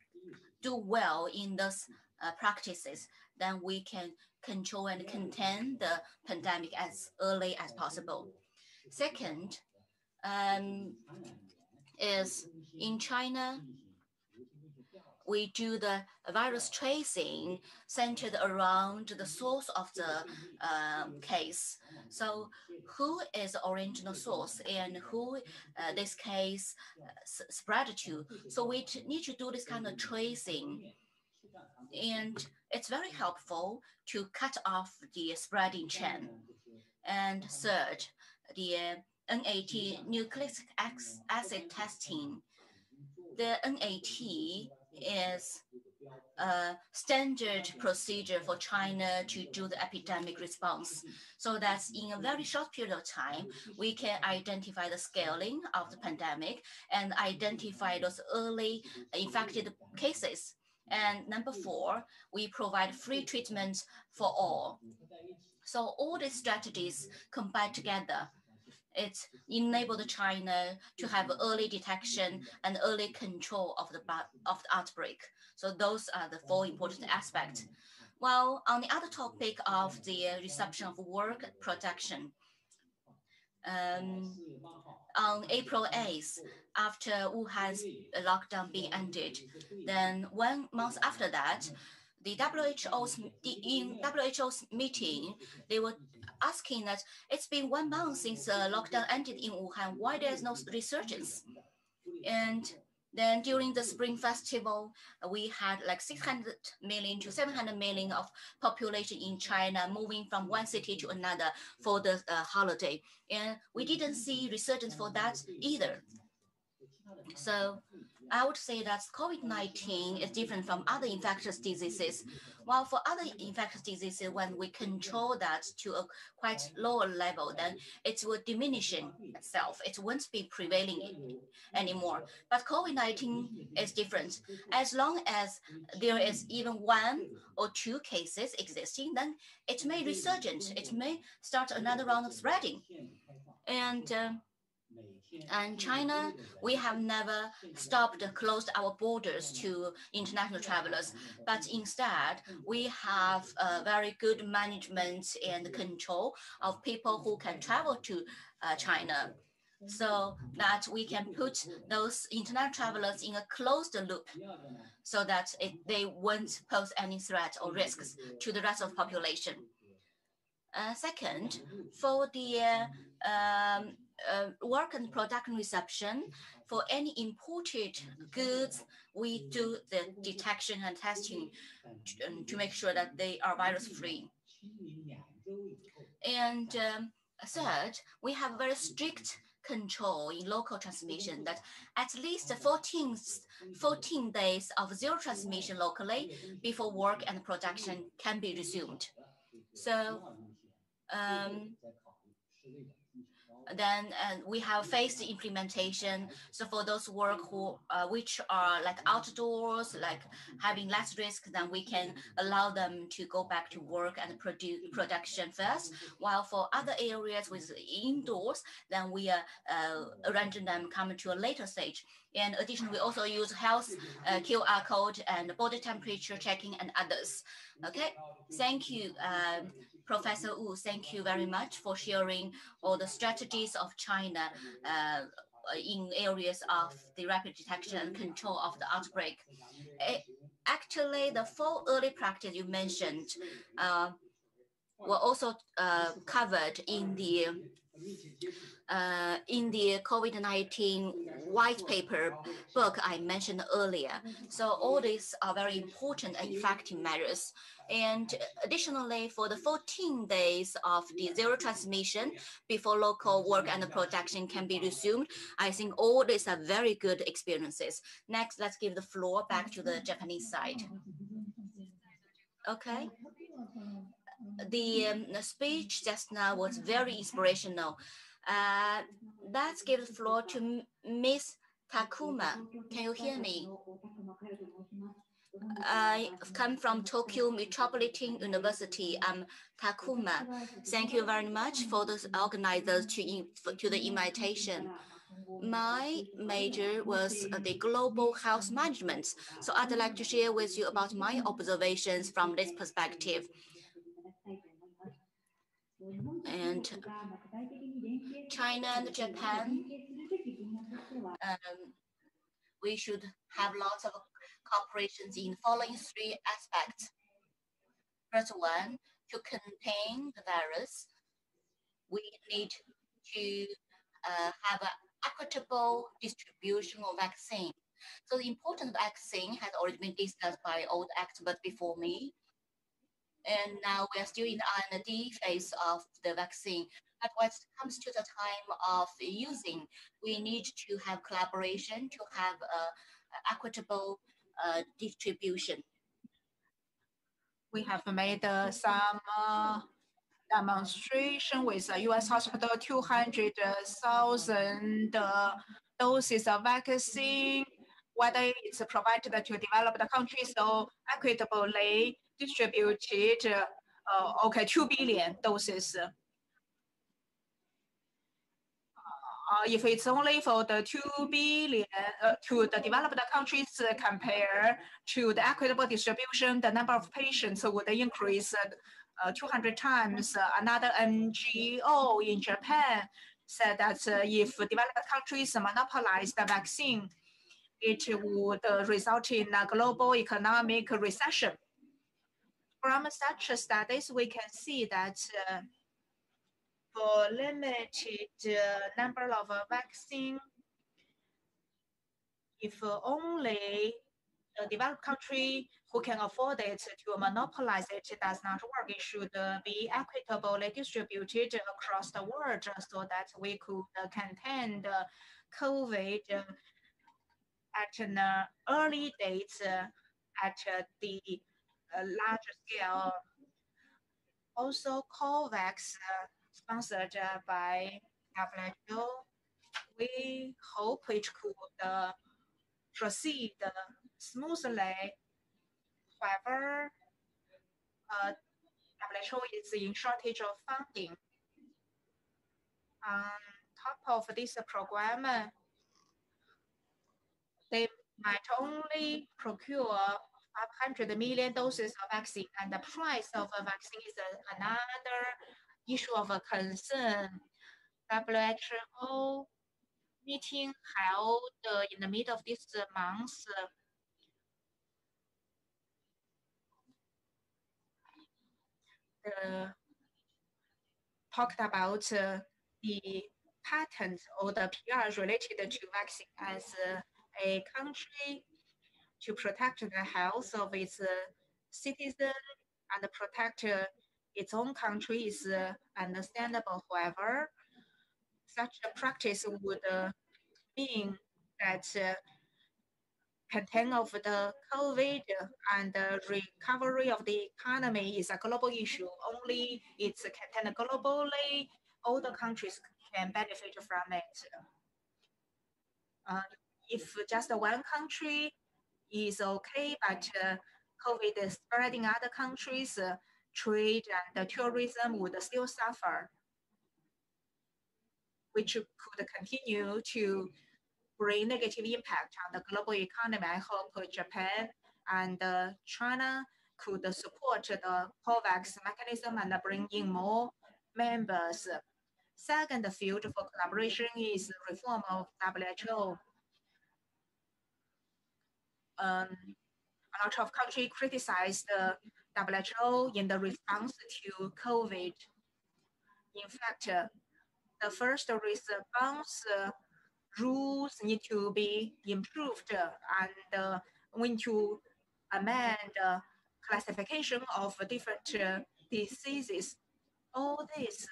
do well in those practices, then we can control and contain the pandemic as early as possible. Second, is in China, we do the virus tracing centered around the source of the case. So who is the original source and who this case spread to? So we need to do this kind of tracing. And it's very helpful to cut off the spreading chain. And third, the NAT, nucleic acid testing. The NAT is a standard procedure for China to do the epidemic response. So that in a very short period of time, we can identify the scaling of the pandemic and identify those early infected cases. And number 4, we provide free treatment for all. So all these strategies combined together, it enabled China to have early detection and early control of the outbreak. So those are the 4 important aspects. While on the other topic of the reception of work protection, on April 8th, after Wuhan's lockdown being ended, then 1 month after that, in WHO's meeting, they were asking that it's been 1 month since lockdown ended in Wuhan. Why there's no resurgence? And then during the Spring Festival, we had like 600 million to 700 million of population in China moving from one city to another for the holiday. And we didn't see resurgence for that either. So I would say that COVID-19 is different from other infectious diseases. While for other infectious diseases, when we control that to a quite lower level, then it will diminish itself. It won't be prevailing anymore. But COVID-19 is different. As long as there is even 1 or 2 cases existing, then it may resurgent. It may start another round of spreading. And China, we have never closed our borders to international travelers, but instead we have a very good management and control of people who can travel to China, so that we can put those international travelers in a closed loop so that they won't pose any threat or risks to the rest of the population. Second, for the work and production reception, for any imported goods, we do the detection and testing to make sure that they are virus-free. And third, we have very strict control in local transmission, that at least 14 days of zero transmission locally before work and production can be resumed. So then we have phased implementation. So for those work which are like outdoors, like having less risk, then we can allow them to go back to work and production first. While for other areas with indoors, then we are arranging them coming to a later stage. And additionally, we also use health QR code and body temperature checking and others. Okay, thank you. Professor Wu, thank you very much for sharing all the strategies of China in areas of the rapid detection and control of the outbreak. Actually, the 4 early practice you mentioned were also covered in the COVID-19 white paper book I mentioned earlier. So all these are very important and effective measures. And additionally, for the 14 days of the zero transmission before local work and production can be resumed, I think all these are very good experiences. Next, let's give the floor back to the Japanese side. Okay. The speech just now was very inspirational. Let's give the floor to Ms. Takuma. Can you hear me? I come from Tokyo Metropolitan University. I'm Takuma. Thank you very much for the organizers to the invitation. My major was the global health management. So I'd like to share with you about my observations from this perspective. And China and Japan, we should have lots of cooperations in following 3 aspects. First one, to contain the virus, we need to have an equitable distribution of vaccine. So the important vaccine has already been discussed by all the experts before me. And now we are still in the R&D phase of the vaccine. But when it comes to the time of using, we need to have collaboration to have equitable distribution. We have made some demonstration with a U.S. hospital, 200,000 doses of vaccine, whether it's provided to developed countries or equitably distributed, 2 billion doses. If it's only for the 2 billion to the developed countries compared to the equitable distribution, the number of patients would increase 200 times. Another NGO in Japan said that if developed countries monopolize the vaccine, it would result in a global economic recession. From such studies, we can see that for limited number of vaccine, if only the developed country who can afford it to monopolize it does not work, it should be equitably distributed across the world so that we could contain the COVID at an early date at the large scale. Also, COVAX, sponsored by WHO, we hope it could proceed smoothly. However, WHO is in shortage of funding. On top of this program, they might only procure 500 million doses of vaccine, and the price of a vaccine is another issue of concern. WHO meeting held in the middle of this month talked about the patent or the PR related to vaccine as a country to protect the health of its citizens and protect its own country is understandable. However, such a practice would mean that contain of the COVID and the recovery of the economy is a global issue. Only it's contained globally, all the countries can benefit from it. If just one country is okay, but COVID is spreading other countries, trade and tourism would still suffer, which could continue to bring negative impact on the global economy. I hope Japan and China could support the COVAX mechanism and bring in more members. Second field for collaboration is reform of WHO. A lot of countries criticized the WHO in the response to COVID. In fact, the first response rules need to be improved and we need to amend classification of different diseases. All this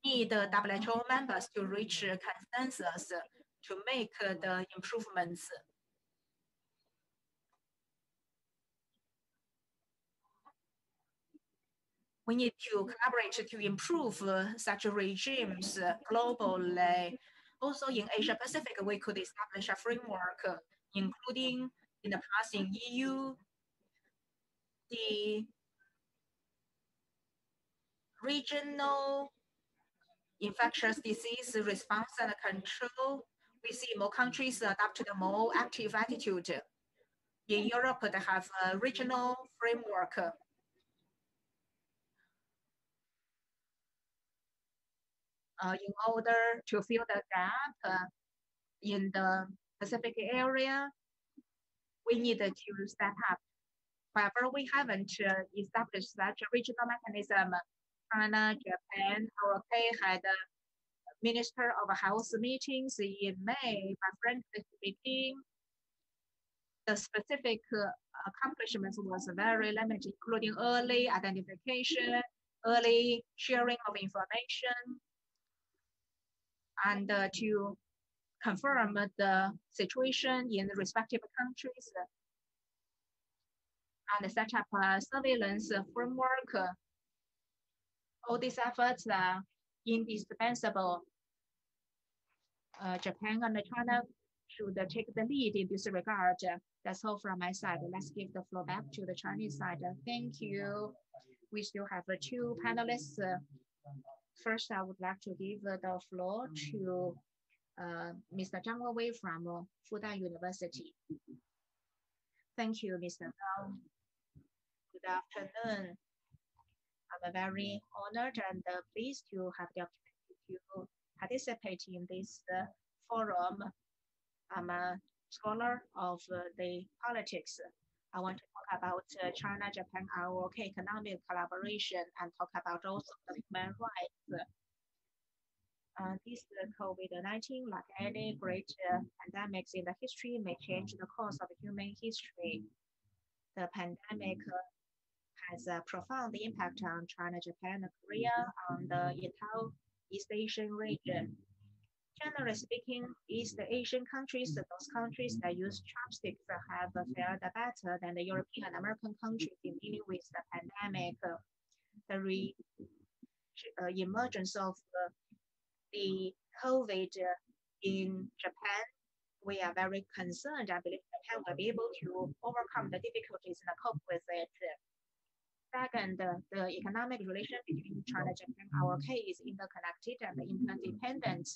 need WHO members to reach consensus to make the improvements. We need to collaborate to improve such regimes globally. Also in Asia Pacific, we could establish a framework, including in the past in EU, the regional infectious disease response and control. We see more countries adopt a more active attitude. In Europe, they have a regional framework. In order to fill the gap in the Pacific area, we need to step up. However, we haven't established such a regional mechanism. China, Japan, okay, had Minister of Health meetings in May, but frankly speaking, the specific accomplishments was very limited, including early identification, early sharing of information, and to confirm the situation in the respective countries and set up a surveillance framework. All these efforts are indispensable. Japan and China should take the lead in this regard. That's all from my side. Let's give the floor back to the Chinese side. Thank you. We still have two panelists. First, I would like to give the floor to Mr. Zhang Wenwei from Fudan University. Thank you, Mr. Gao. Good afternoon. I'm very honored and pleased to have the opportunity to participate in this forum. I'm a scholar of the politics. I want to talk about China-Japan ROK economic collaboration and talk about also the human rights. This COVID-19, like any great pandemics in the history, may change the course of human history. The pandemic has a profound impact on China, Japan, and Korea, on the entire East Asian region. Generally speaking, East Asian countries, those countries that use chopsticks, have fared better than the European and American countries in dealing with the pandemic. The emergence of the COVID in Japan, we are very concerned. I believe Japan will be able to overcome the difficulties and cope with it. Second, the economic relation between China and Japan, ROK, is interconnected and interdependent,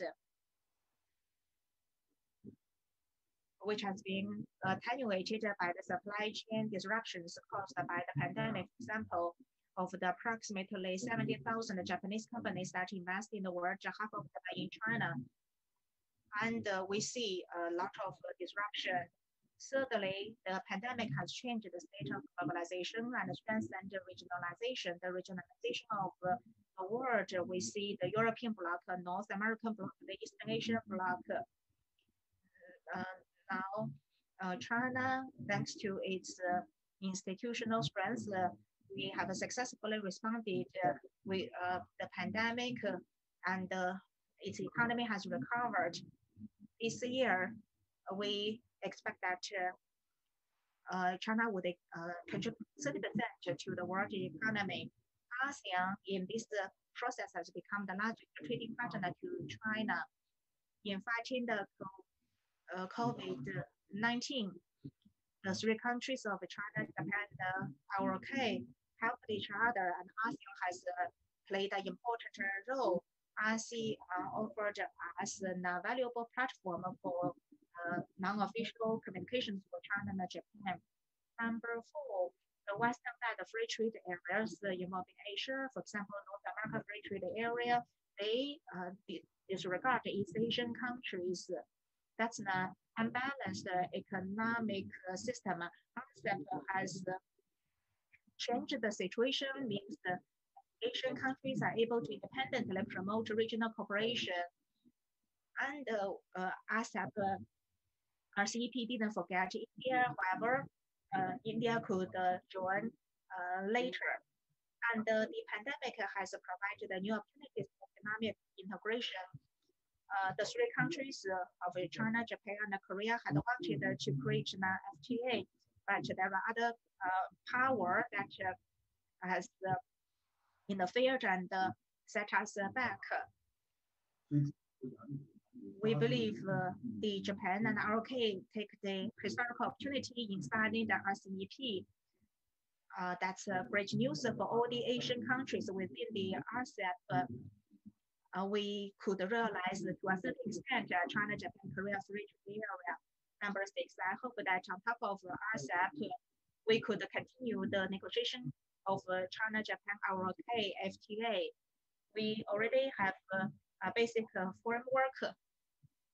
which has been attenuated by the supply chain disruptions caused by the pandemic. For example, of the approximately 70,000 Japanese companies that invest in the world, half of them are in China. And we see a lot of disruption. Thirdly, the pandemic has changed the state of globalization and strengthened the regionalization. The regionalization of the world, we see the European bloc, North American bloc, the Eastern Asian bloc. Now, China, thanks to its institutional strength, we have successfully responded with the pandemic, and its economy has recovered. This year, we expect that China would contribute 30% to the world economy. ASEAN in this process has become the largest trading partner to China in fighting the COVID-19. The three countries of China, Japan, and ROK helped each other, and ASEAN has played an important role. ASEAN offered us a valuable platform for non-official communications for China and Japan. Number 4, the Western Belt free trade areas involving Asia, for example, North America free trade area, they disregard East Asian countries. That's an unbalanced economic system. RCEP has changed the situation, means the Asian countries are able to independently promote regional cooperation. And RCEP, RCEP didn't forget India. However, India could join later. And the pandemic has provided new opportunities for economic integration. The three countries of China, Japan, and Korea had wanted to create an FTA, but there are other power that has interfered and set us back. We believe the Japan and ROK take the historical opportunity in signing the RCEP. That's great news for all the Asian countries within the RCEP. We could realize to a certain extent China, Japan, Korea free trade area. Number 6, I hope that on top of RCEP, we could continue the negotiation of China, Japan, ROK FTA. We already have a basic framework.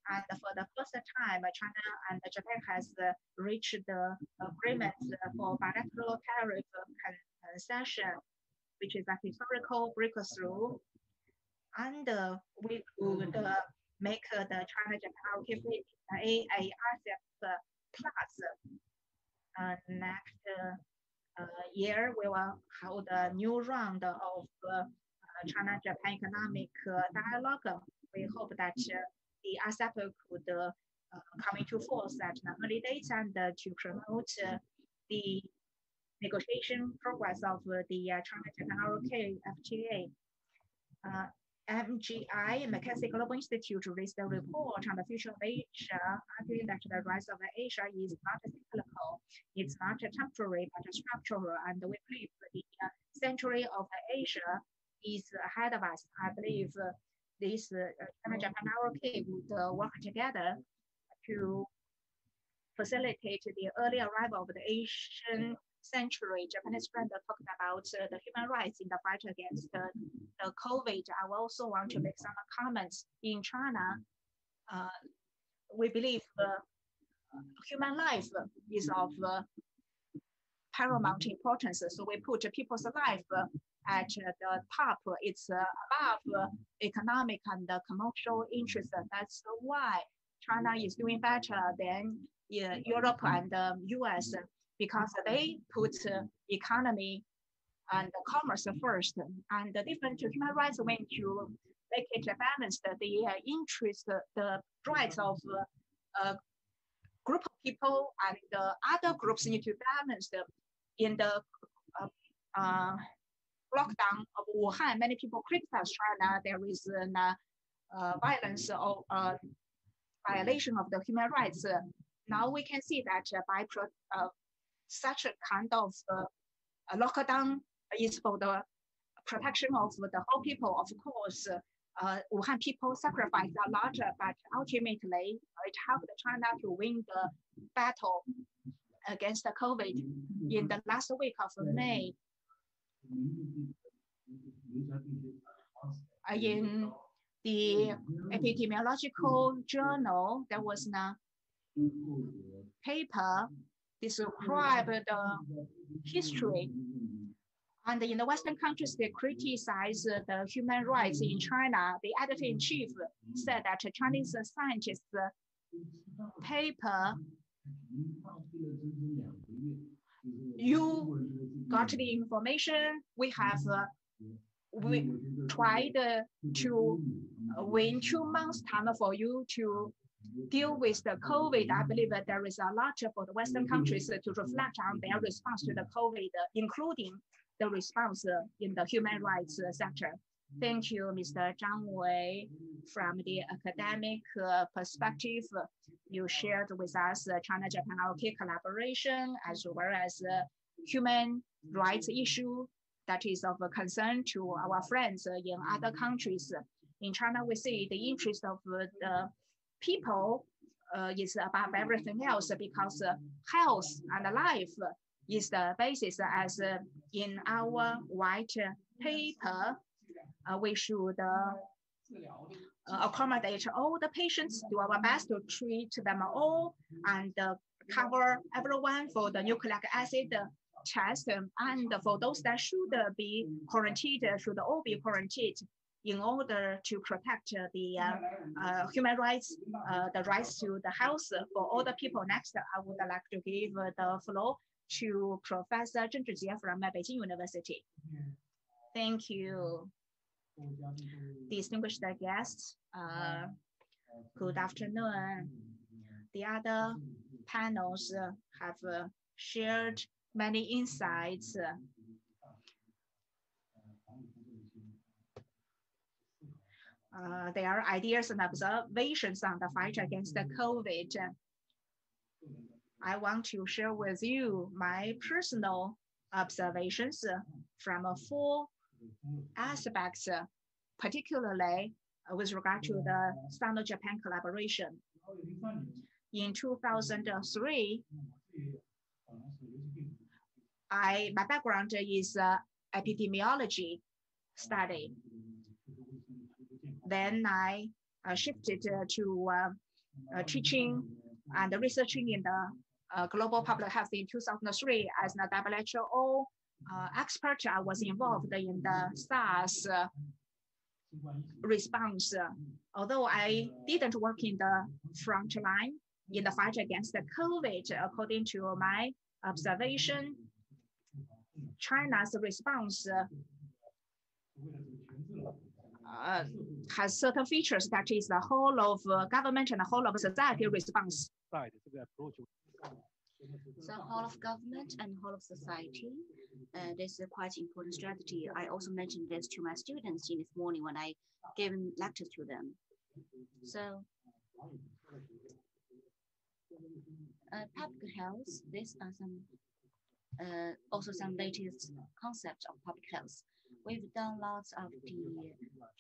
And for the first time, China and Japan has reached the agreement for bilateral tariff concession, which is a historical breakthrough. And we would make the China-Japan ROK FTA a RCEP plus. Next year, we will hold a new round of China-Japan economic dialogue. We hope that the RCEP could come into force at an early date and to promote the negotiation progress of the China-Japan ROK FTA. MGI, McKinsey Global Institute, released a report on the future of Asia, arguing that the rise of Asia is not cyclical, it's not temporary, but structural, and we believe the century of Asia is ahead of us. I believe this China-Japan ROK would work together to facilitate the early arrival of the Asian century. Japanese friend talked about the human rights in the fight against the COVID. I also want to make some comments. In China, we believe human life is of paramount importance. So we put people's life at the top. It's above economic and commercial interests. That's why China is doing better than Europe and US, because they put economy and commerce first, and the different human rights when to make it balanced, the interest, the rights of a group of people and other groups need to balance. In the lockdown of Wuhan, many people criticize China. There is violence or violation of the human rights. Now we can see that by such a kind of lockdown is for the protection of the whole people. Of course, Wuhan people sacrificed a lot, but ultimately it helped China to win the battle against the COVID. In the last week of May, in the epidemiological journal, there was a paper described the history. And in the Western countries, they criticize the human rights in China. The editor-in-chief said that Chinese scientists' paper, you got the information. We tried to win 2 months time for you to deal with the COVID. I believe that there is a lot for the Western countries to reflect on their response to the COVID, including the response in the human rights sector. Thank you, Mr. Zhang Wei. From the academic perspective, you shared with us China-Japan ROK collaboration, as well as human rights issue that is of concern to our friends in other countries. In China, we see the interest of the people is above everything else, because health and life is the basis. As in our white paper, we should accommodate all the patients, do our best to treat them all, and cover everyone for the nucleic acid test. And for those that should be quarantined, should all be quarantined in order to protect the human rights, the rights to the health for all the people. Next, I would like to give the floor to Professor Zheng Zhijie from Beijing University. Thank you. Distinguished guests, good afternoon. The other panels have shared many insights. Their ideas and observations on the fight against the COVID. I want to share with you my personal observations from 4 aspects, particularly with regard to the Sino-Japan collaboration. In 2003, my background is epidemiology study. Then I shifted to teaching and researching in the global public health in 2003. As a WHO expert, I was involved in the SARS response. Although I didn't work in the front line in the fight against the COVID, according to my observation, China's response has certain features that is the whole of government and the whole of society response. So whole of government and whole of society, this is a quite important strategy. I also mentioned this to my students in this morning when I gave lectures to them. So public health, these are some also some latest concepts of public health. We've done lots of the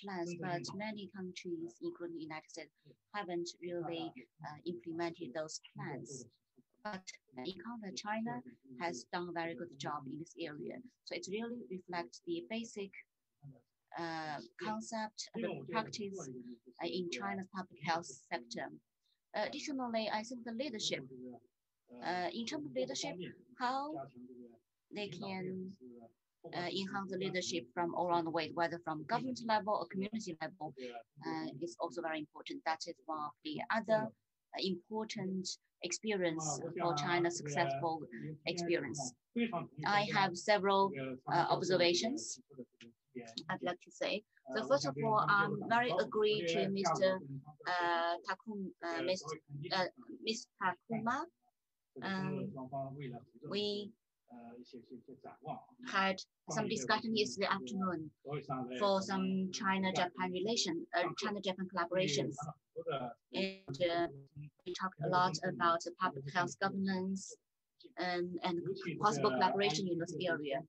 plans, but many countries, including the United States, haven't really implemented those plans. But China has done a very good job in this area. So it really reflects the basic concept and practice in China's public health sector. Additionally, I think the leadership, in terms of leadership, how they can enhance the leadership from all around the world, whether from government level or community level, is also very important. That is one of the other important experience for China's successful experience. I have several observations I'd like to say. So first of all, I'm very agree to Mr. Ms. Takuma. We had some discussion yesterday afternoon for some China-Japan relation, China-Japan collaborations. And we talked a lot about the public health governance and possible collaboration in this area,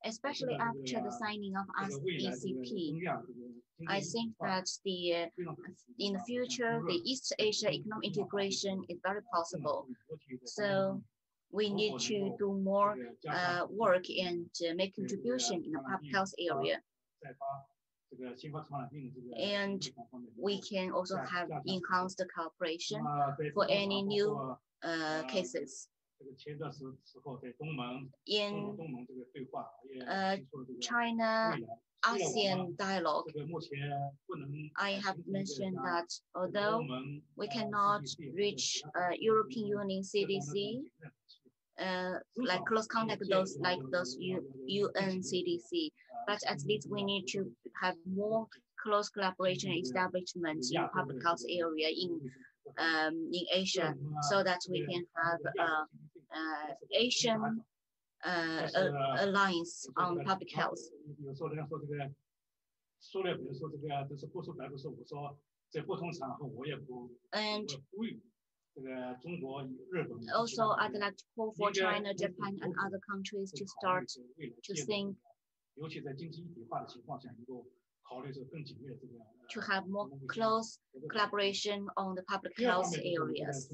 especially after the signing of RCEP. I think that in the future, the East Asia economic integration is very possible. So we need to do more work and make contribution in the public health area. And we can also have enhanced cooperation for any new cases. In China ASEAN dialogue, I have mentioned that although we cannot reach European Union CDC, like close contact those like those UN CDC, but at least we need to have more close collaboration establishment in public health area in Asia, so that we can have Asian alliance on public health. And also, I'd like to call for China, Japan, and other countries to start to think to have more close collaboration on the public health areas,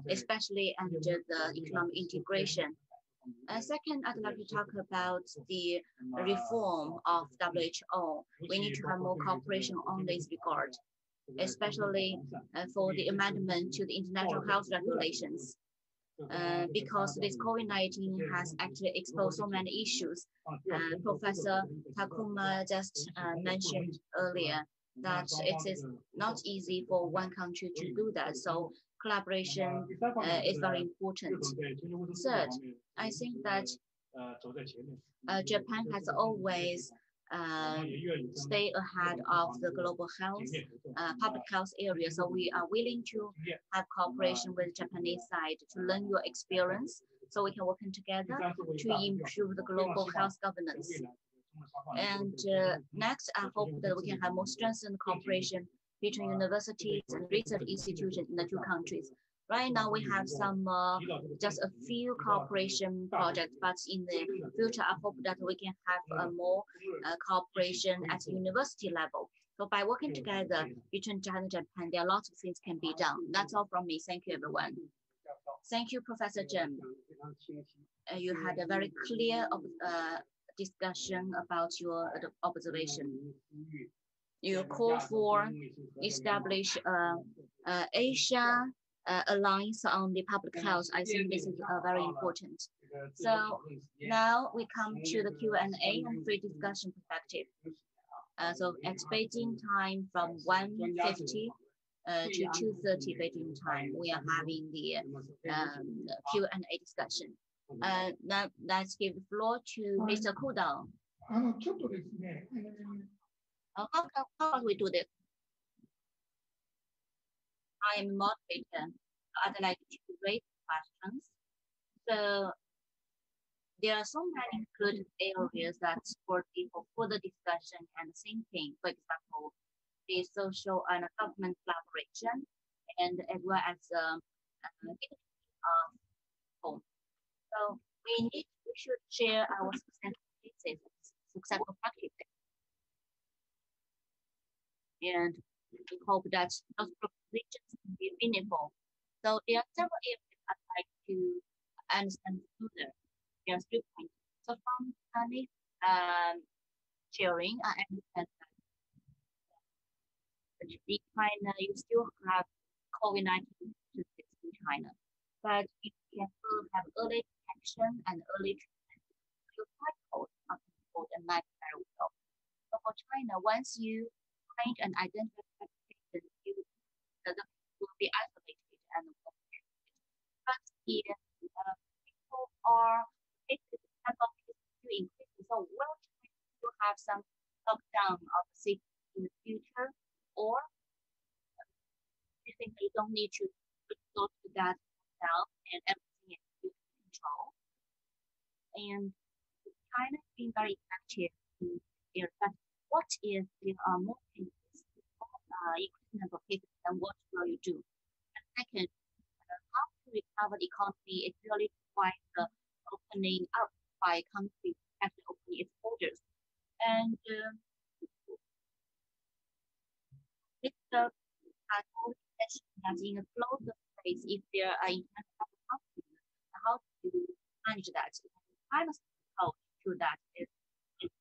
especially under the economic integration. Second, I'd like to talk about the reform of WHO. We need to have more cooperation on this regard, especially for the amendment to the international health regulations. Because this COVID-19 has actually exposed so many issues. Professor Takuma just mentioned earlier that it is not easy for one country to do that. So collaboration is very important. Third, I think that Japan has always stay ahead of the global health, public health area. So we are willing to have cooperation with the Japanese side to learn your experience, so we can work together to improve the global health governance. And next, I hope that we can have more strengthened cooperation between universities and research institutions in the two countries. Right now, we have some just a few cooperation projects, but in the future, I hope that we can have more cooperation at the university level. So by working together between China and Japan, there are lots of things can be done. That's all from me. Thank you, everyone. Thank you, Professor Chen. You had a very clear discussion about your observation. You call for establish Asia alliance on the public health. I think this is very important. So now we come to the Q&A and free discussion perspective. So at Beijing time from 1:50 to 2:30 Beijing time, we are having the Q&A discussion. Now let's give the floor to Mr. Kudao. How about we do this? I am moderator. I'd like to raise questions. So there are so many good areas that support people for the discussion and thinking. For example, the social and government collaboration, and as well as home. So we should share our successful cases, successful practices, and we hope that those propositions can be meaningful. So there are several areas I'd like to understand further. There are 3 points. So from Chinese sharing, I understand that in China, you still have COVID-19 in China, but you can still have early detection and early treatment. China, once you find and identify patient, the will be isolated and but here people are cases number of cases still increasing. So will China have some lockdown of the city in the future, or you think they don't need to go to that now and everything is under control? And China has been very active in there, but what if there are more cases, increasing number of cases, then what will you do? And second, how to recover the economy is really requires the opening up by countries actually opening its borders. And it's has already mentioned that in a closer place, if there are international conflicts, how do you manage that? China's approach to that is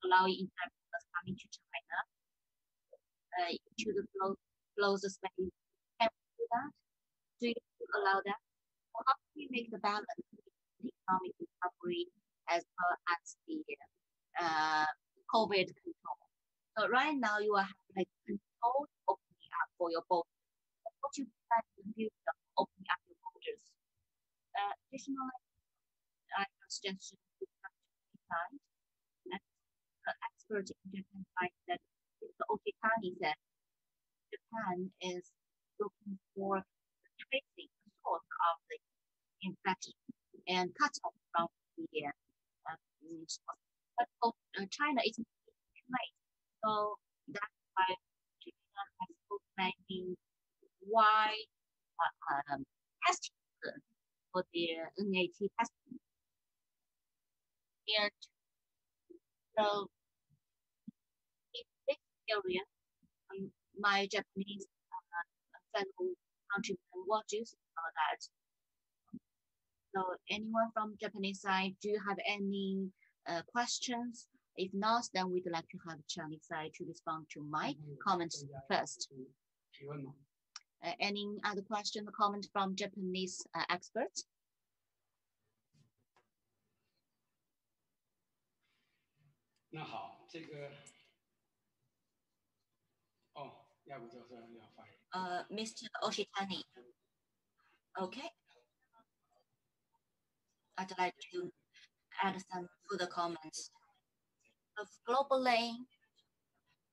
allowing internationals coming to China to the closer space. Can we do that? Do you allow that? Or how do we make the balance between the economic recovery as well as the COVID control? So right now you are like controlled opening up for your borders. What you plan in the future opening up your borders? Additionally, I have suggestion to decide that experts in Japan find that the Oshitani said Japan is looking for tracing the source of the infection and cut off from the but China is late, so that's why China has so many wide testing for their NAT testing, and so in this area, my Japanese fellow countrymen, what do you think about that? So anyone from Japanese side, do you have any questions? If not, then we'd like to have Chinese side to respond to my comments first. Any other question or comment from Japanese experts? 那好，这个亚古教授要发言。Mr. Oshitani. Okay. I'd like to add some further comments. Globally,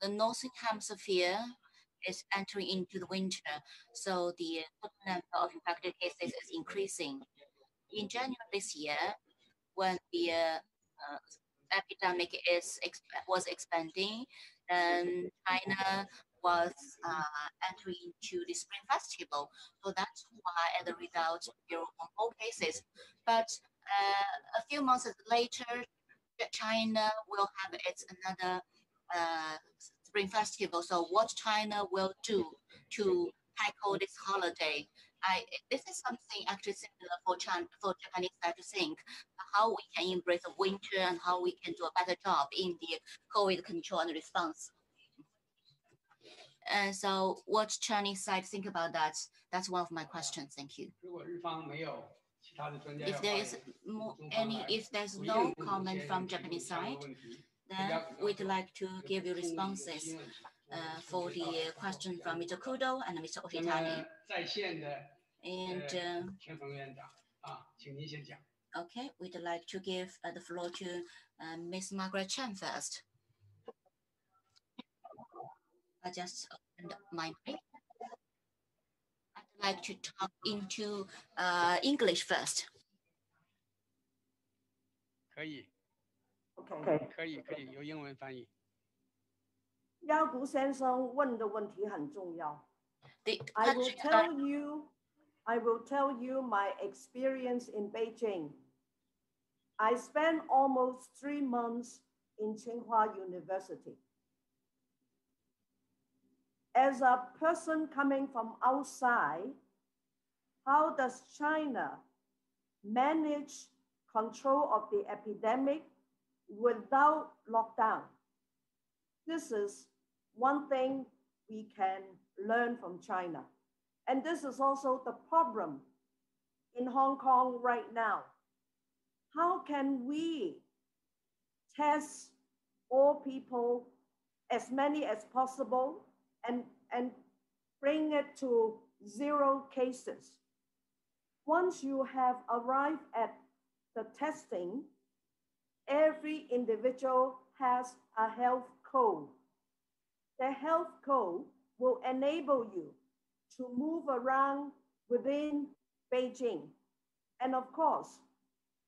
the Northern Hemisphere is entering into the winter, so the total number of infected cases is increasing. In January this year, when the epidemic was expanding, then China was entering into the Spring Festival. So that's why, as a result, there were more cases. But a few months later, China will have its another Spring Festival. So what China will do to tackle this holiday? This is something actually similar for Japanese side to think how we can embrace the winter and how we can do a better job in the COVID control and response. And so what Chinese side think about that? That's one of my questions. Thank you. If there's no comment from Japanese side, then we'd like to give you responses for the question from Mr. Kudo and Mr. Oshitani. And okay, we'd like to give the floor to Ms. Margaret Chen first. I just opened my mic. I'd like to talk into English first. 可以。OK， 可以，有英文翻译。亚古先生问的问题很重要。I will tell you my experience in Beijing. I spent almost 3 months in Tsinghua University. As a person coming from outside, how does China manage control of the epidemic without lockdown? This is one thing we can learn from China. And this is also the problem in Hong Kong right now. How can we test all people as many as possible and bring it to 0 cases. Once you have arrived at the testing, every individual has a health code. The health code will enable you to move around within Beijing. And of course,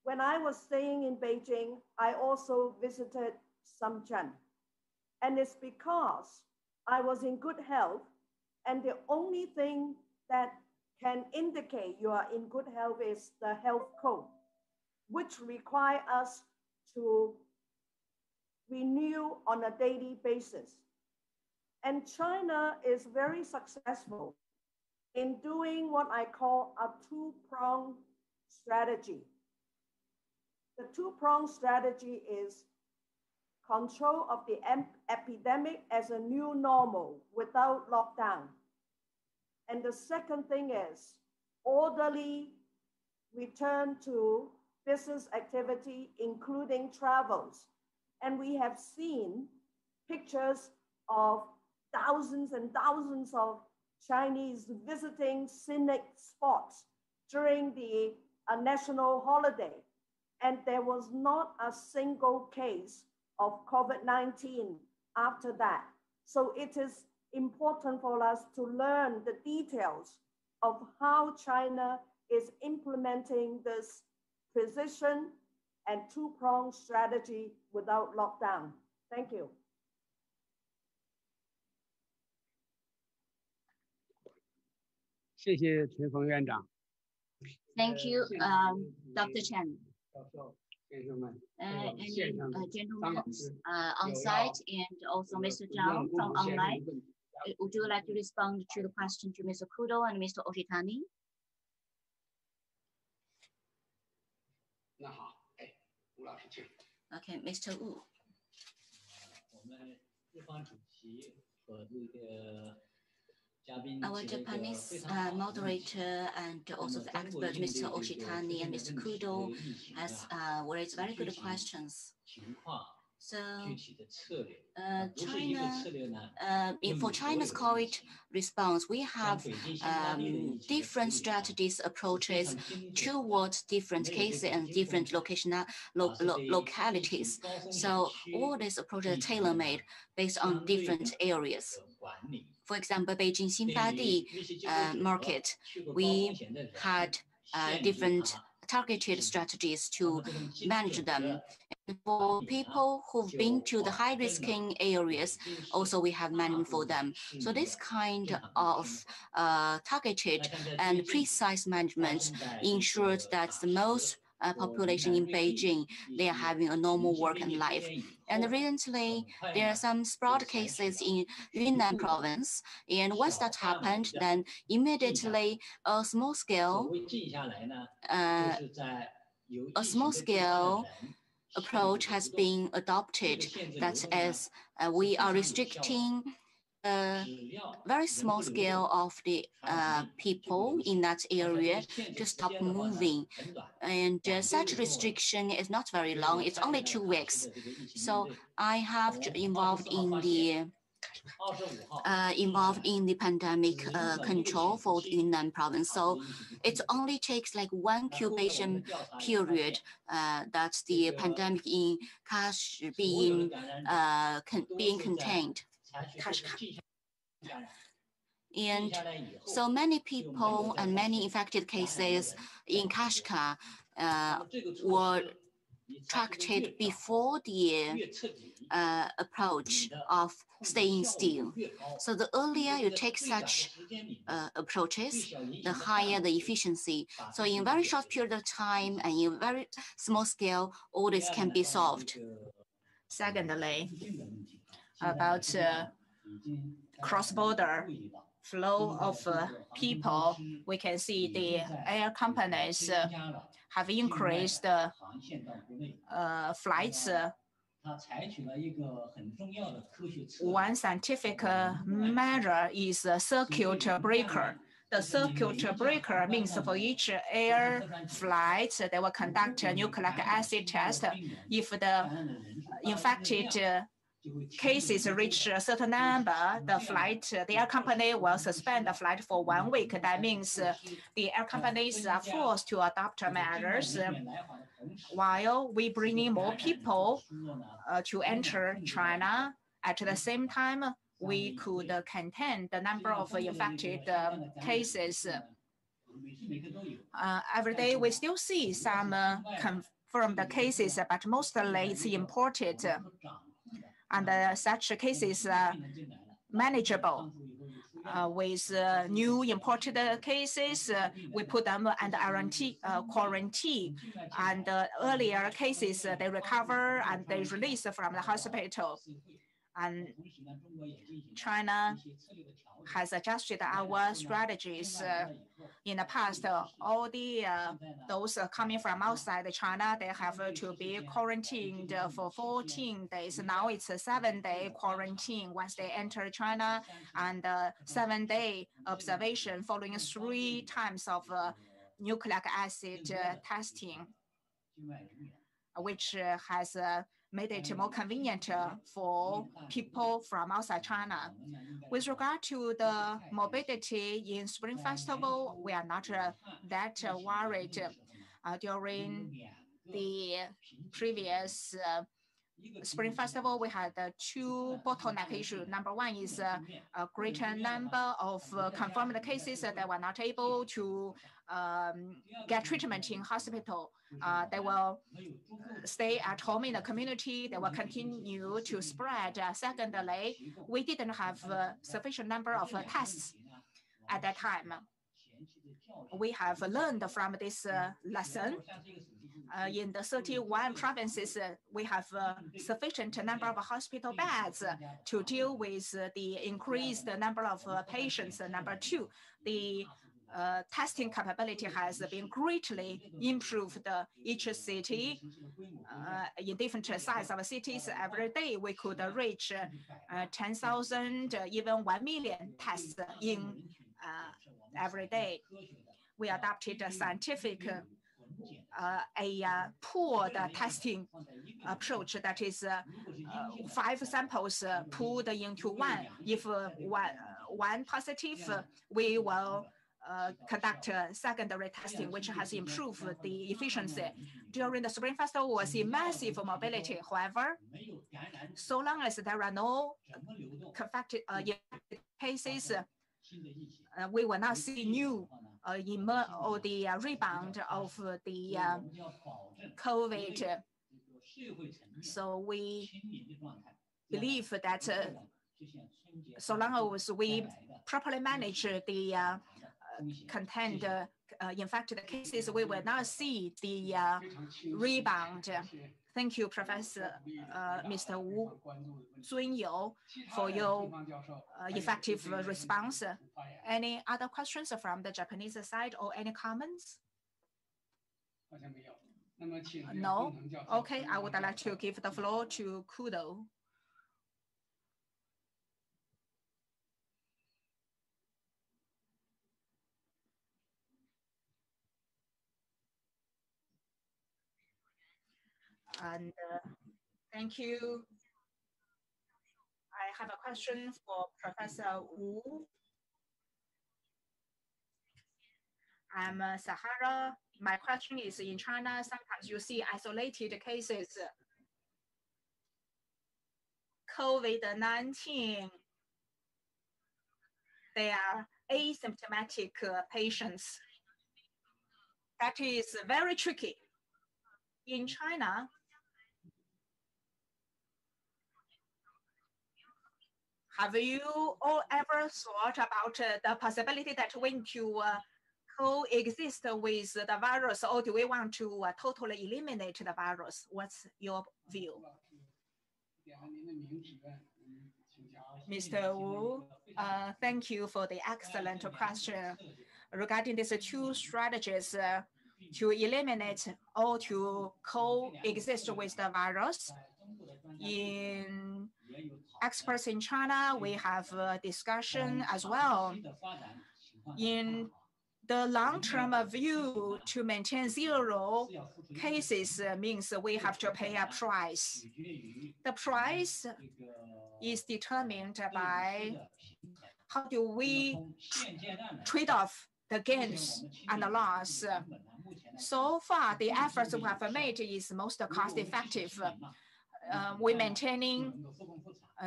when I was staying in Beijing, I also visited Shenzhen. And it's because I was in good health, and the only thing that can indicate you are in good health is the health code, which require us to renew on a daily basis. And China is very successful in doing what I call a two-pronged strategy. The two-pronged strategy is control of the epidemic as a new normal without lockdown. And the second thing is orderly return to business activity, including travels. And we have seen pictures of thousands and thousands of Chinese visiting scenic spots during the national holiday. And there was not a single case of COVID-19 after that. So it is important for us to learn the details of how China is implementing this precision and two-pronged strategy without lockdown. Thank you. Thank you, Dr. Chen. Gentlemen on site and also Mr. Zhang from online. Would you like to respond to the question to Mr. Kudo and Mr. Oshitani? Okay, Mr. Wu. Our Japanese moderator and also the expert, Mr. Oshitani and Mr. Kudo, has raised very good questions. So for China's COVID response, we have different strategies, approaches towards different cases and different localities. So all these approaches are tailor-made based on different areas. For example, Beijing Xinfadi market, we had different targeted strategies to manage them. And for people who've been to the high-risk areas, also we have management for them. So this kind of targeted and precise management ensures that the most population in Beijing, they are having a normal work and life. And recently, there are some spread cases in Yunnan province. And once that happened, then immediately a small scale approach has been adopted. That is, we are restricting very small scale of the people in that area to stop moving. And such restriction is not very long. It's only 2 weeks. So I have involved in the pandemic control for the Yunnan province. So it only takes like 1 incubation period that the pandemic in Kash being contained. And so many people and many infected cases in Kashgar were tracked before the approach of staying still. So the earlier you take such approaches, the higher the efficiency. So in a very short period of time and in a very small scale, all this can be solved. Secondly, about cross-border flow of people, we can see the air companies have increased flights. One scientific measure is a circuit breaker. The circuit breaker means for each air flight, they will conduct a nucleic acid test. If the infected cases reach a certain number, the air company will suspend the flight for 1 week. That means the air companies are forced to adopt measures while we bring in more people to enter China. At the same time, we could contain the number of infected cases. Every day, we still see some confirmed cases, but mostly it's imported. And such cases are manageable. With new imported cases, we put them under quarantine. And earlier cases, they recover and they release from the hospital. And China has adjusted our strategies. In the past, all those coming from outside China, they have to be quarantined for 14 days. Now it's a 7-day quarantine once they enter China, and 7-day observation following 3 times of nucleic acid testing, which has made it more convenient for people from outside China. With regard to the morbidity in Spring Festival, we are not that worried. During the previous Spring Festival, we had 2 bottleneck issues. Number one is a greater number of confirmed cases that were not able to get treatment in hospital. They will stay at home in the community. They will continue to spread. Secondly, we didn't have a sufficient number of tests at that time. We have learned from this lesson. In the 31 provinces, we have sufficient number of hospital beds to deal with the increased number of patients. Number two, the testing capability has been greatly improved. Each city, in different size of cities, every day we could reach 10,000, even 1 million tests in every day. We adopted a scientific pooled testing approach, that is 5 samples pooled into one. If one positive, we will conduct secondary testing, which has improved the efficiency. During the Spring Festival, we see massive mobility. However, so long as there are no infected cases, we will not see new or the rebound of the COVID. So we believe that so long as we properly manage the contained infected cases, we will not see the rebound. Thank you, Professor Mr. Wu Zunyou, for your effective response. Any other questions from the Japanese side or any comments? No? Okay, I would like to give the floor to Kudo. And thank you. I have a question for Professor Wu. I'm Sahara. My question is, in China, sometimes you see isolated cases. COVID-19, they are asymptomatic patients. That is very tricky. In China, have you all ever thought about the possibility that we need to coexist with the virus, or do we want to totally eliminate the virus? What's your view? Mr. Wu, thank you for the excellent question. Regarding these 2 strategies, to eliminate or to coexist with the virus, in experts in China, we have a discussion as well. In the long-term view, to maintain 0 cases means we have to pay a price. The price is determined by how do we trade off the gains and the loss. So far, the efforts we have made is most cost effective. We maintaining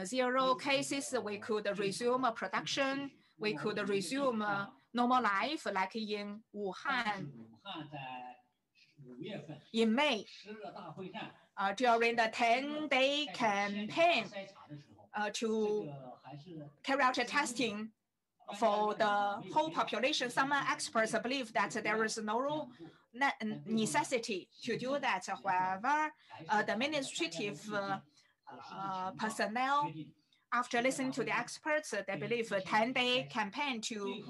0 cases. We could resume production. We could resume normal life, like in Wuhan. In May, during the 10-day campaign to carry out testing for the whole population, some experts believe that there is no necessity to do that. However, the administrative personnel, after listening to the experts, they believe a 10-day campaign to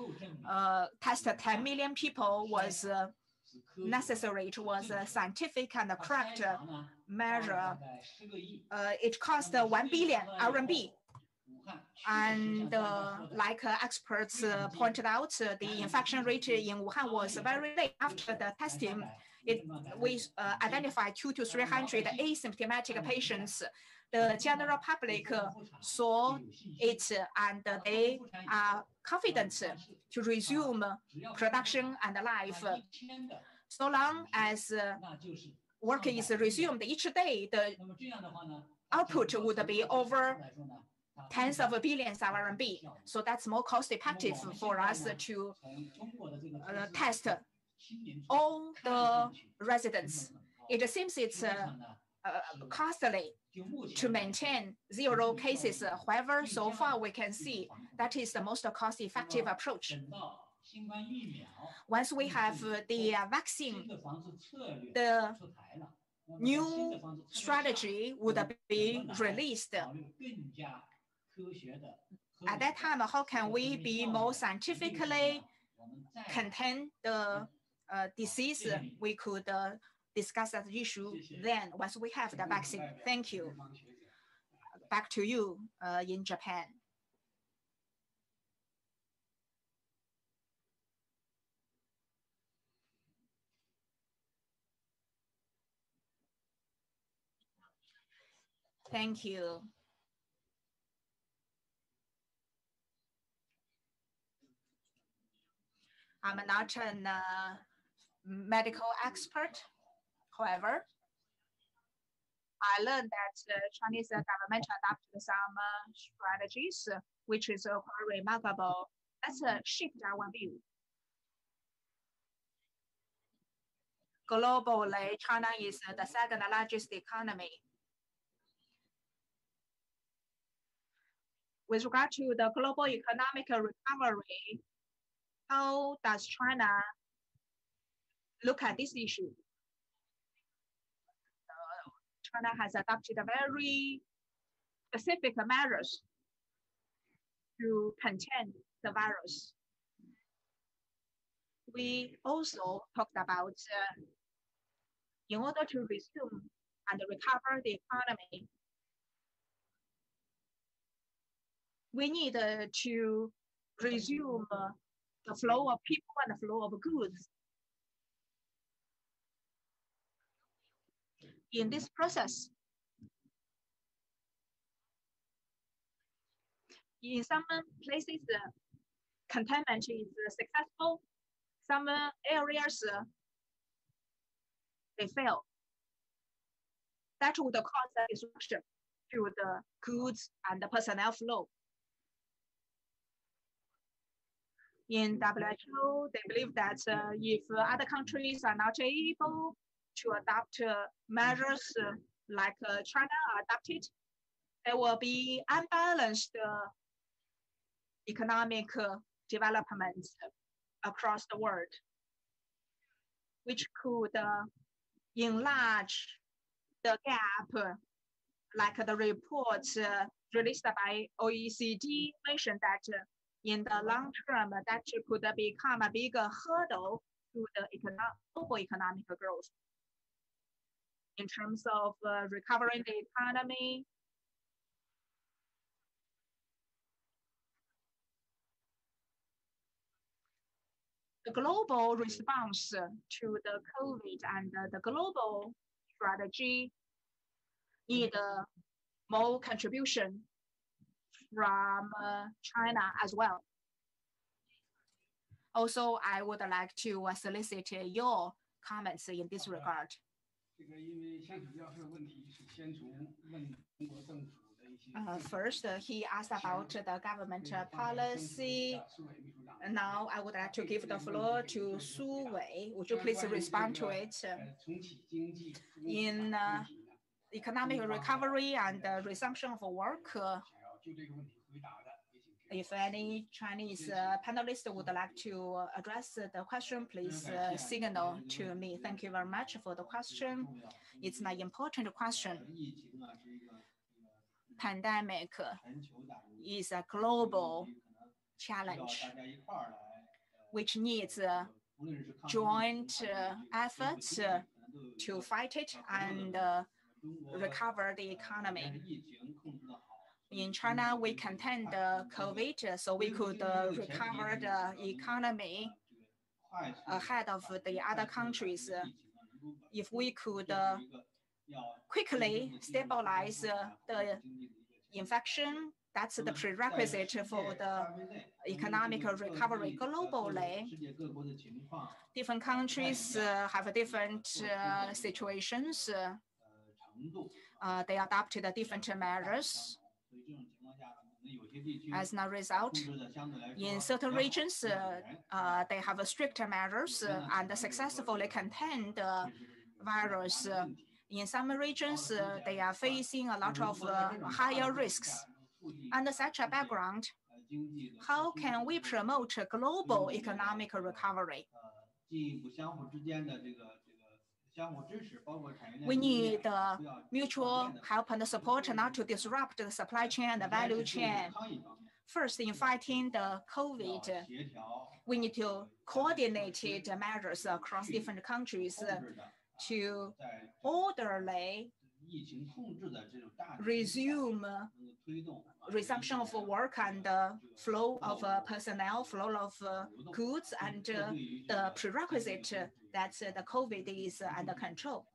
test 10 million people was necessary. It was a scientific and a correct measure. It cost 1 billion RMB. And like experts pointed out, the infection rate in Wuhan was very late. After the testing, we identified 200 to 300 asymptomatic patients. The general public saw it and they are confident to resume production and life. So long as work is resumed each day, the output would be over tens of billions of RMB. So that's more cost effective for us to test all the residents. It seems it's costly to maintain 0 cases. However, so far we can see that is the most cost-effective approach. Once we have the vaccine, the new strategy would be released. At that time, how can we be more scientifically contain the disease? We could discuss that issue then once we have the vaccine. Thank you. Back to you in Japan. Thank you. I'm not a medical expert. However, I learned that the Chinese government adopted some strategies, which is quite remarkable. Let's shift our view. Globally, China is the second largest economy. With regard to the global economic recovery, how does China look at this issue? China has adopted very specific measures to contain the virus. We also talked about in order to resume and recover the economy, we need to resume the flow of people and the flow of goods. In this process, in some places, containment is successful. Some areas, they fail. That would cause a disruption to the goods and the personnel flow. In WHO, they believe that if other countries are not able to adopt measures like China adopted, there will be unbalanced economic development across the world, which could enlarge the gap, like the report released by OECD mentioned that in the long term, that could become a bigger hurdle to the global economic growth. In terms of recovering the economy, the global response to the COVID and the global strategy need more contribution from China as well. Also, I would like to solicit your comments in this regard. First, he asked about the government policy. Now, I would like to give the floor to Su Wei. Would you please respond to it? In economic recovery and resumption of work, if any Chinese panelists would like to address the question, please signal to me. Thank you very much for the question. It's an important question. Pandemic is a global challenge which needs joint efforts to fight it and recover the economy. In China, we contained COVID, so we could recover the economy ahead of the other countries. If we could quickly stabilize the infection, that's the prerequisite for the economic recovery globally. Different countries have different situations. They adopted different measures. As a result, in certain regions, they have stricter measures and successfully contain the virus. In some regions, they are facing a lot of higher risks. Under such a background, how can we promote global economic recovery? We need mutual help and support not to disrupt the supply chain and the value chain. First, in fighting the COVID, we need to coordinate the measures across different countries to orderly resumption of work and flow of personnel, flow of goods, and the prerequisite that the COVID is under control.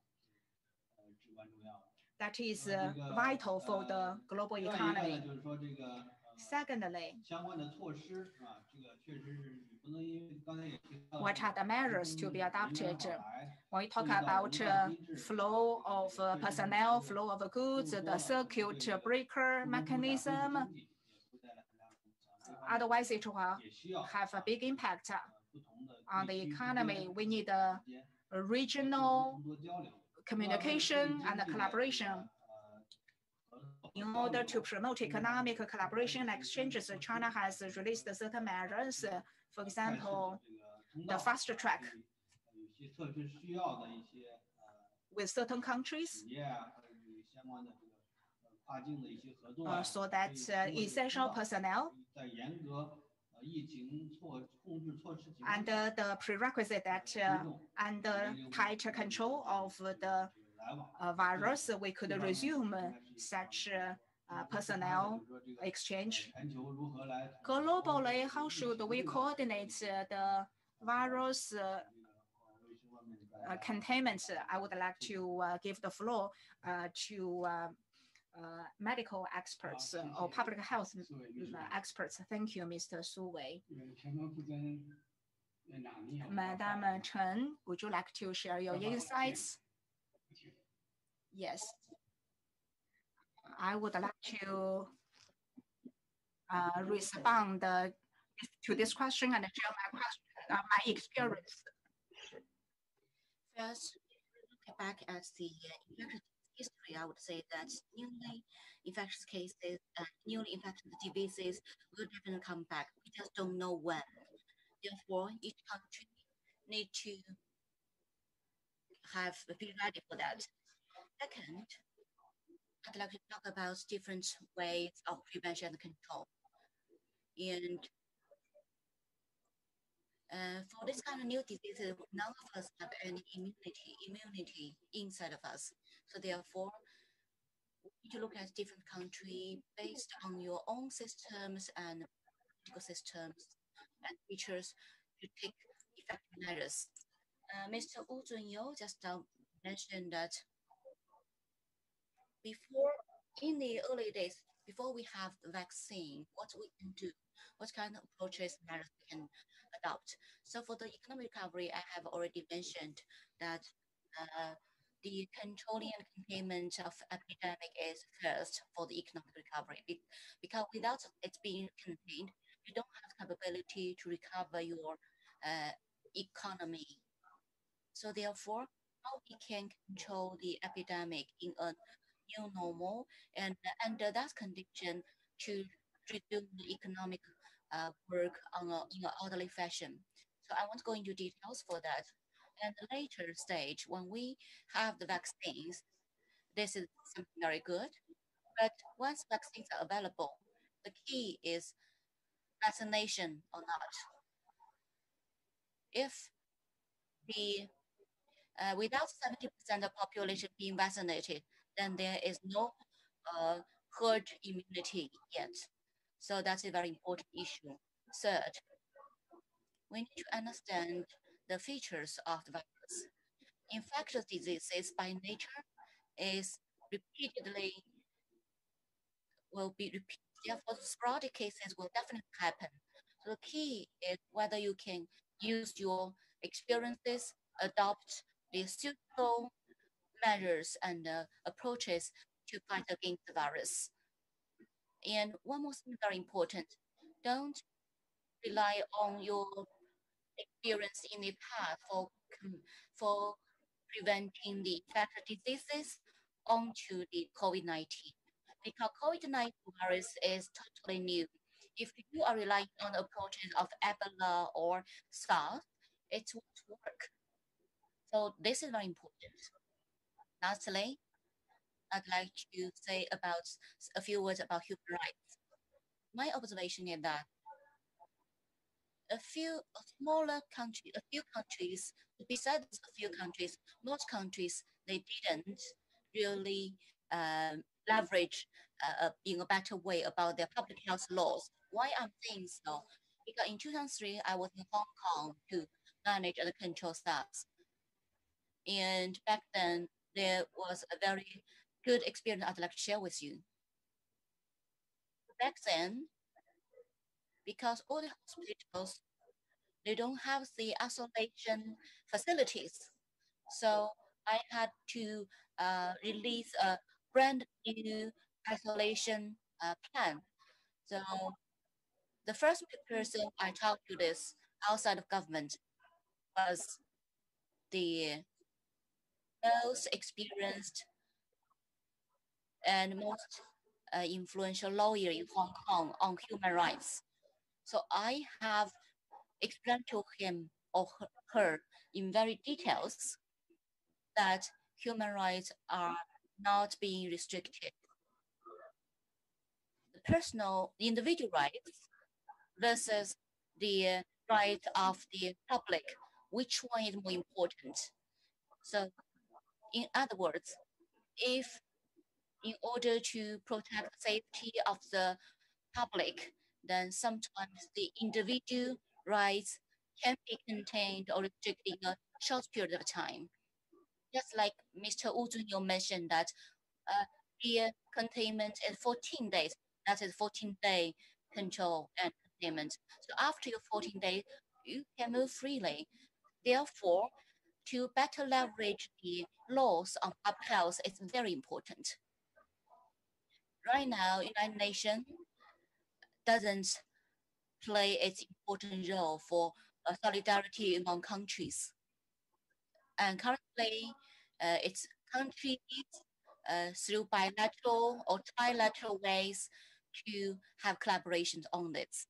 That is vital for the global economy. Secondly, what are the measures to be adopted? When we talk about flow of personnel, flow of goods, the circuit breaker mechanism, otherwise it will have a big impact on the economy. We need a regional communication and collaboration. In order to promote economic collaboration and exchanges, China has released certain measures. For example, the fast track with certain countries so that essential personnel under the prerequisite that under tight control of the virus, we could resume such personnel exchange. Globally, how should we coordinate the virus containment? I would like to give the floor to medical experts or public health experts. Thank you, Mr. Su Wei. Madam Chen, would you like to share your insights? Yes. I would like to respond to this question and share my experience. First, look back at the infectious history, I would say that newly infectious cases and newly infected diseases will definitely come back. We just don't know when. Therefore, each country needs to be ready for that. Second, I'd like to talk about different ways of prevention and control. And for this kind of new diseases, none of us have any immunity inside of us. So therefore, we need to look at different countries based on your own systems and political systems and features to take effective measures. Mr. Wu Zhunyou just mentioned that before, in the early days, before we have the vaccine, what we can do, what kind of approaches measures we can adopt. So for the economic recovery, I have already mentioned that the controlling and containment of epidemic is first for the economic recovery, because without it being contained, you don't have capability to recover your economy. So therefore, how we can control the epidemic in a new normal and under that condition to resume the economic work in an orderly fashion. So I won't go into details for that. And the later stage, when we have the vaccines, this is something very good. But once vaccines are available, the key is vaccination or not. If the without 70% of population being vaccinated, then there is no herd immunity yet. So that's a very important issue. Third, we need to understand the features of the virus. Infectious diseases by nature is repeatedly will be repeated. Therefore, sporadic cases will definitely happen. So the key is whether you can use your experiences, adopt the suitable measures and approaches to fight against the virus. And one more thing very important, don't rely on your experience in the past for preventing the infectious diseases onto the COVID-19. Because COVID-19 virus is totally new. If you are relying on the approaches of Ebola or SARS, it won't work. So this is very important. Lastly, I'd like to say about a few words about human rights. My observation is that a few countries, besides a few countries, most countries, they didn't really leverage in a better way about their public health laws. Why I'm saying so? Because in 2003, I was in Hong Kong to manage and control SARS. And back then, there was a very good experience I'd like to share with you. Back then, because all the hospitals, they don't have the isolation facilities. So I had to release a brand new isolation plan. So the first person I talked to this outside of government was the most experienced and most influential lawyer in Hong Kong on human rights. So I have explained to him or her in very details that human rights are not being restricted. The personal individual rights versus the right of the public, which one is more important? So in other words, if in order to protect the safety of the public, then sometimes the individual rights can be contained or restricted in a short period of time. Just like Mr. Wu Zhunyou mentioned that the containment is 14 days. That is 14-day control and containment. So after your 14 days, you can move freely. Therefore, to better leverage the laws on public health is very important. Right now, United Nations doesn't play its important role for solidarity among countries. And currently, its countries through bilateral or trilateral ways to have collaborations on this.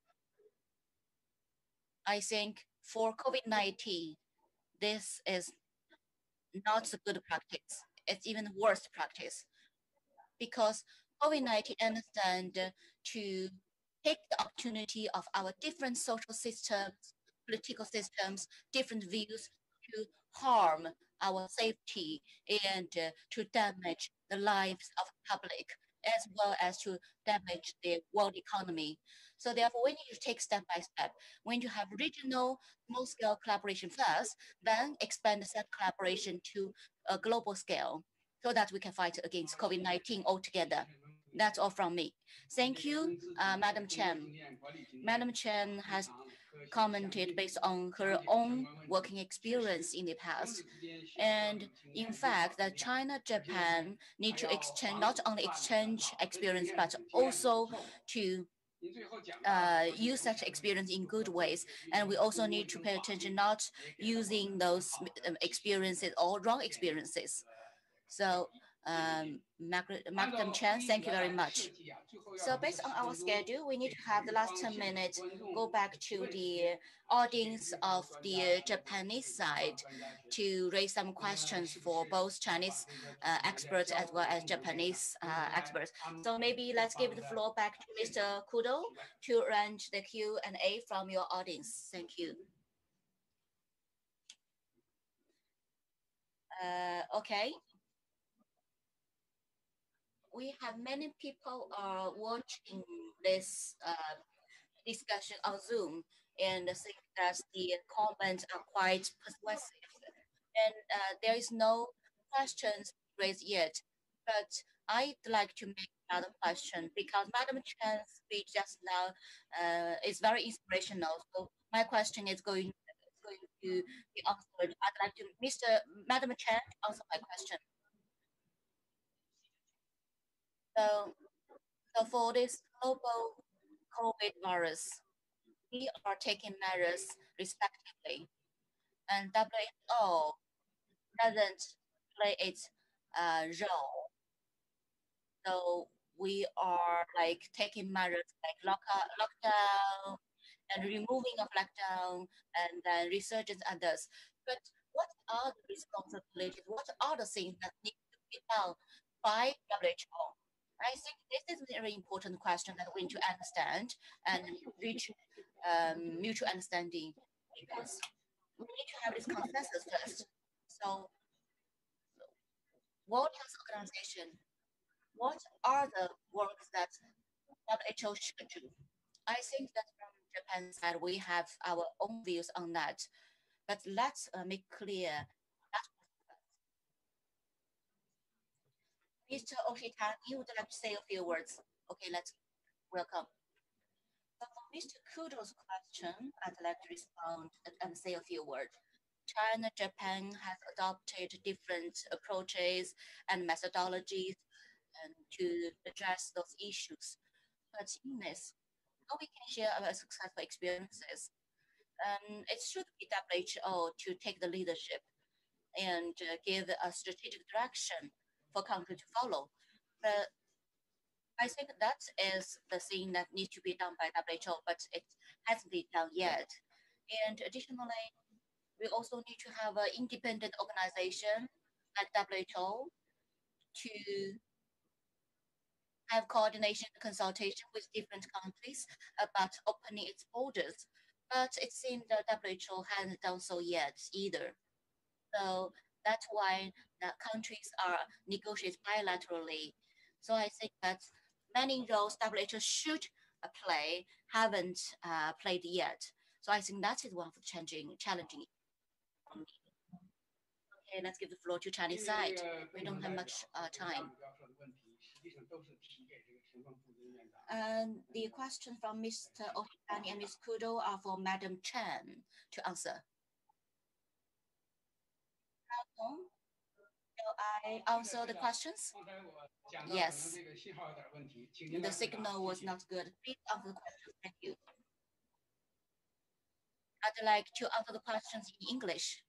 I think for COVID-19, this is not a good practice. It's even worse practice because COVID-19 understand to take the opportunity of our different social systems, political systems, different views to harm our safety and to damage the lives of the public, as well as to damage the world economy. So therefore, we need to take step by step. We need to have regional, small-scale collaboration first, then expand that collaboration to a global scale so that we can fight against COVID-19 altogether. That's all from me. Thank you, Madam Chen. Madam Chen has commented based on her own working experience in the past. And in fact, that China, Japan need to exchange, not only exchange experience, but also to use such experience in good ways. And we also need to pay attention, not using those experiences or wrong experiences. So Madam Chen, thank you very much. So based on our schedule, we need to have the last 10 minutes go back to the audience of the Japanese side to raise some questions for both Chinese experts as well as Japanese experts. So maybe let's give the floor back to Mr. Kudo to arrange the Q&A from your audience. Thank you. Okay. We have many people watching this discussion on Zoom and think that the comments are quite persuasive. And there is no questions raised yet, but I'd like to make another question because Madam Chan's speech just now is very inspirational. So my question is going to be answered. I'd like to Madam Chan answer my question. So for this global COVID virus, we are taking measures respectively, and WHO doesn't play its role. So we are like taking measures like lockdown and removing of lockdown and then resurgence others. But what are the responsibilities? What are the things that need to be done by WHO? I think this is a very important question that we need to understand and reach mutual understanding because we need to have this consensus first. So, World Health Organization, what are the works that WHO should do? I think that from Japan's side, we have our own views on that. But let's make clear that Mr. Oshitani, you would like to say a few words. Okay, let's welcome. So for Mr. Kudo's question, I'd like to respond and say a few words. China, Japan has adopted different approaches and methodologies to address those issues. But in this, how we can share our successful experiences. It should be WHO to take the leadership and give a strategic direction for country to follow. But I think that is the thing that needs to be done by WHO, but it hasn't been done yet. And additionally, we also need to have an independent organization like WHO to have coordination and consultation with different countries about opening its borders. But it seems the WHO hasn't done so yet either. So that's why the countries are negotiated bilaterally. So I think that many roles WHO should play haven't played yet. So I think that is one of the challenging. Okay, let's give the floor to Chinese side. We don't have much time. And the question from Mr. Oshitani and Ms. Kudo are for Madam Chen to answer. Will I answer the questions? Yes. The signal was not good. Please answer the questions. Thank you. I'd like to answer the questions in English.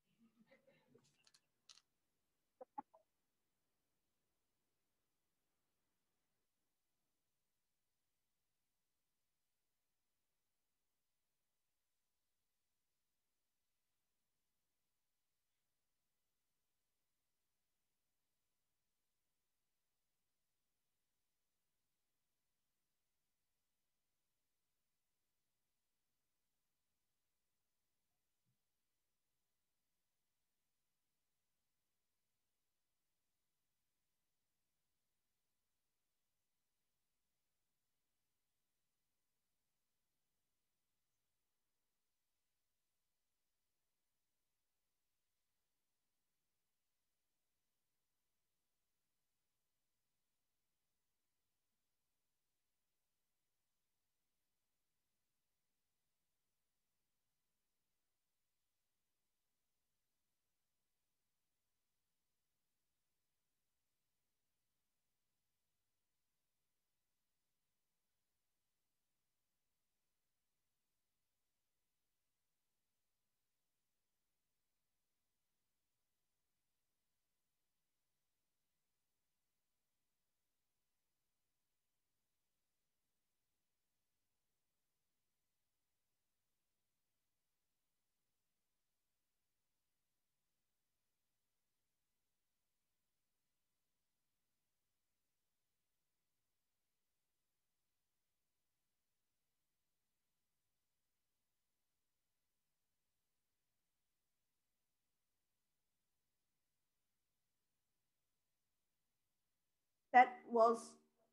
that was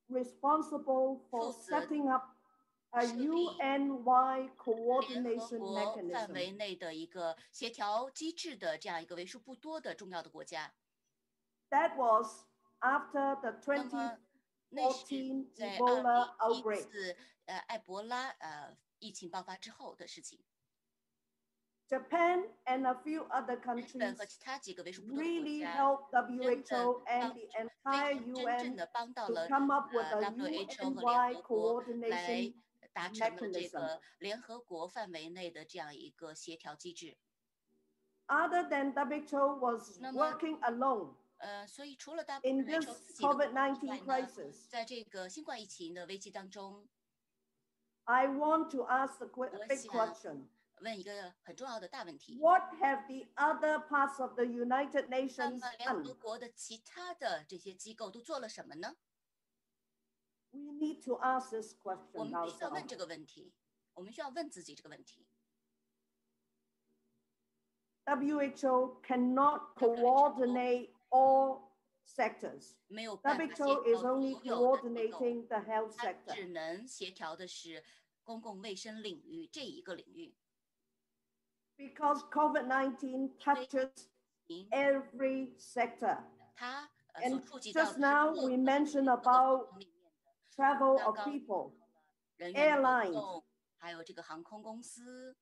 responsible for 负责 setting up a 设立 UN-wide 联合 coordination 国范 mechanism. 围内的一个协调机制的这样一个为数不多的重要的国家。 That was after the 那么那是2014在 Ebola outbreak. 2014埃博拉疫情爆发之后的事情。 Japan and a few other 日 countries 本和其他几个为数不多的国 really 家 helped 真的 WHO and 帮 the 非 entire 常真正 UN 的帮到 to 了 come up with a WHO 和联 UN-wide 合国来 coordination 达成了这 mechanism. 个联合国范围内的这样一个协调机制。 Other than WHO was 那么 working alone 所以除了 in this WHO 自己的工作之外 COVID-19 呢， crisis, 在这个新冠疫情的危机当中， I want to ask the 我 big 想 question. 问一个很重要的大问题： What have the other parts of the United 那 Nations 么联合 done? 国的其他的这些机构都做了什么呢？ We need to ask this 我 question 们必须要问 ourselves. 这个问题，我们需要问自己这个问题。 WHO cannot coordinate all sectors. 没有办法协调 WHO is 所 only 有的机构， coordinating the health 它 sector. 只能协调的是公共卫生领域这一个领域。 Because COVID-19 touches 您 every sector. 它所 And 触及到 just 的是 now 各 we 个 mentioned 各个 about 方面的 travel 刚 of 刚 people, 人员流 airlines 动，还有这个航空公司，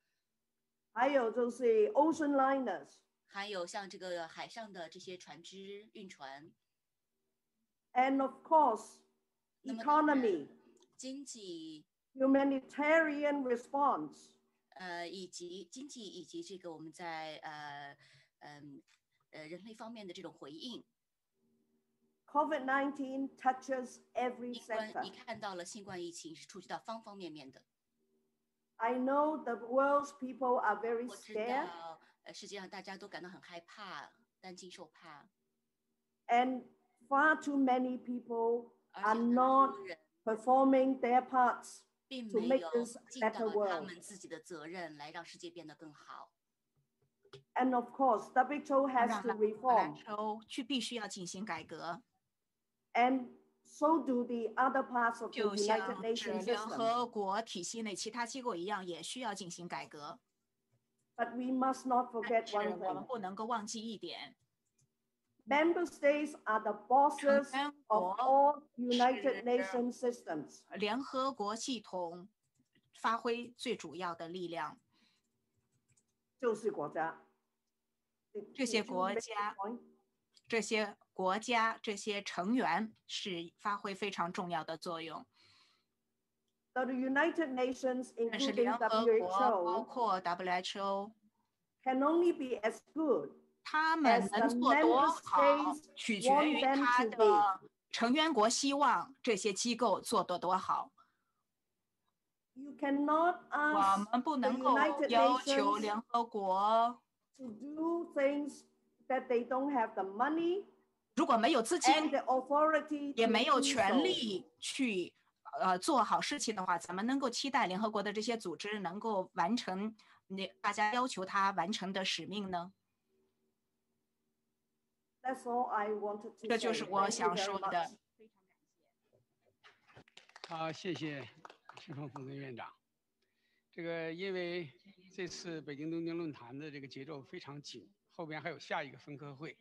还有就是 ocean liners, 还有像这个海上的这些船只、运船， and of course, 那么当然 economy, 经济 humanitarian response. 以及经济以及这个我们在人类方面的这种回应。 COVID-19 touches every 新冠 sector. 一看到了新冠疫情是触及到方方面面的。 I know the world's people are very 我知 scared, 道，世界上大家都感到很害怕，担惊受怕， and far too many people 而 are 且很 not 多人 performing their parts 并 to 没 make 有 this 尽 a 到 better 他 world. 们自己的责任，来让世界变得更好。 And of course, WHO 当 has 然 to 了 reform, ，WHO 必须要进行改革， and so do the other parts of the 就 United 像是 Nations 联 system. 合国体系内其他机构一样，也需要进行改革。 But we must not 但 forget 是 one 我们 thing. 不能够忘记一点， Member states are the bosses 成员 of 国 all United 是 Nations systems. 联合国系统发挥最主要的力量。就是国家。这些 Did you 国 make the 家 point? 这些国家、这些成员是发挥非常重要的作用。 So the United Nations, 但是 including 联合国包 WHO, 括 WHO， can only be as good 他们 as 能 the 做多 member 好， states 取决 want 于 them 他 to 的 be. 成员国希望这些机构做得多好。 You cannot 我 ask 们不 the 能够 United 要求 Nations 联合国， to do things that they don't have the money 如果没有资金， and the authority 也 to 没有 do 权 so. 利去做好事情的话，怎么能够期待联合国的这些组织能够完成大家要求他完成的使命呢？ That's all I wanted to 这 say. 就是我 Thank you 想 very 说 much. 的。好，谢谢石峰副院长。这个因为这次北京东京论坛的这个节奏非常紧，后边还有下一个分科会，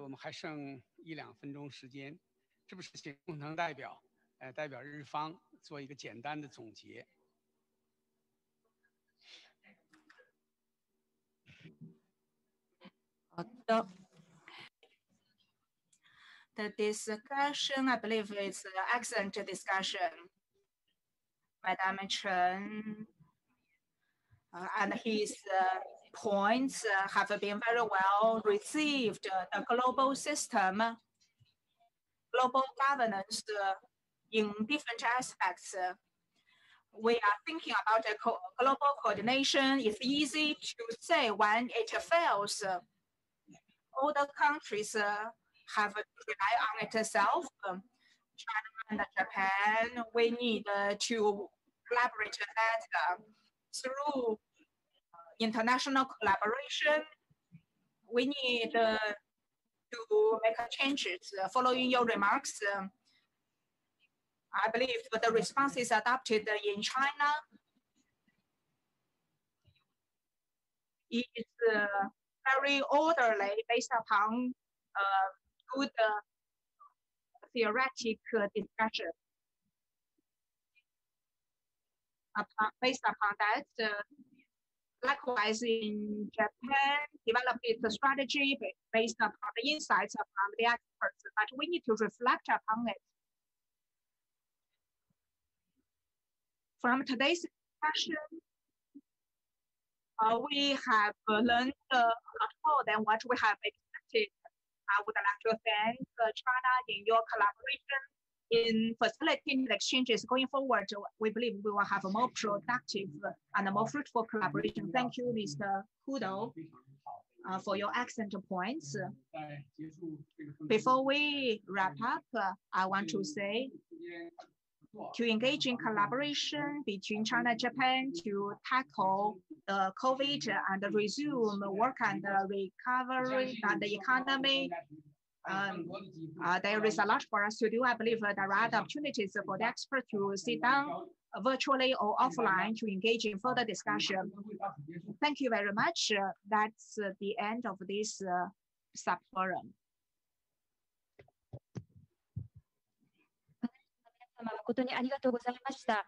我们还剩1-2分钟时间，是不是请共同代表，代表日方做一个简单的总结？好的。The discussion, I believe, is an excellent discussion. Madam Chen and his points have been very well received. The global system, global governance in different aspects. We are thinking about a global coordination. It's easy to say when it fails. All the countries have to rely on itself. China and Japan, we need to collaborate better through international collaboration. We need to make changes. Following your remarks, I believe the responses adopted in China is very orderly based upon good theoretical discussion. Based upon that, likewise in Japan, developed its strategy based upon the insights from the experts, but we need to reflect upon it. From today's discussion, we have learned a lot more than what we have expected. I would like to thank China in your collaboration in facilitating the exchanges going forward. We believe we will have a more productive and a more fruitful collaboration. Thank you, Mr. Hudo, for your excellent points. Before we wrap up, I want to say to engage in collaboration between China and Japan to tackle the COVID and resume work and recovery and the economy. There is a lot for us to do. I believe there are other opportunities for the experts to sit down virtually or offline to engage in further discussion. Thank you very much. That's the end of this sub-forum. 誠にありがとうございました。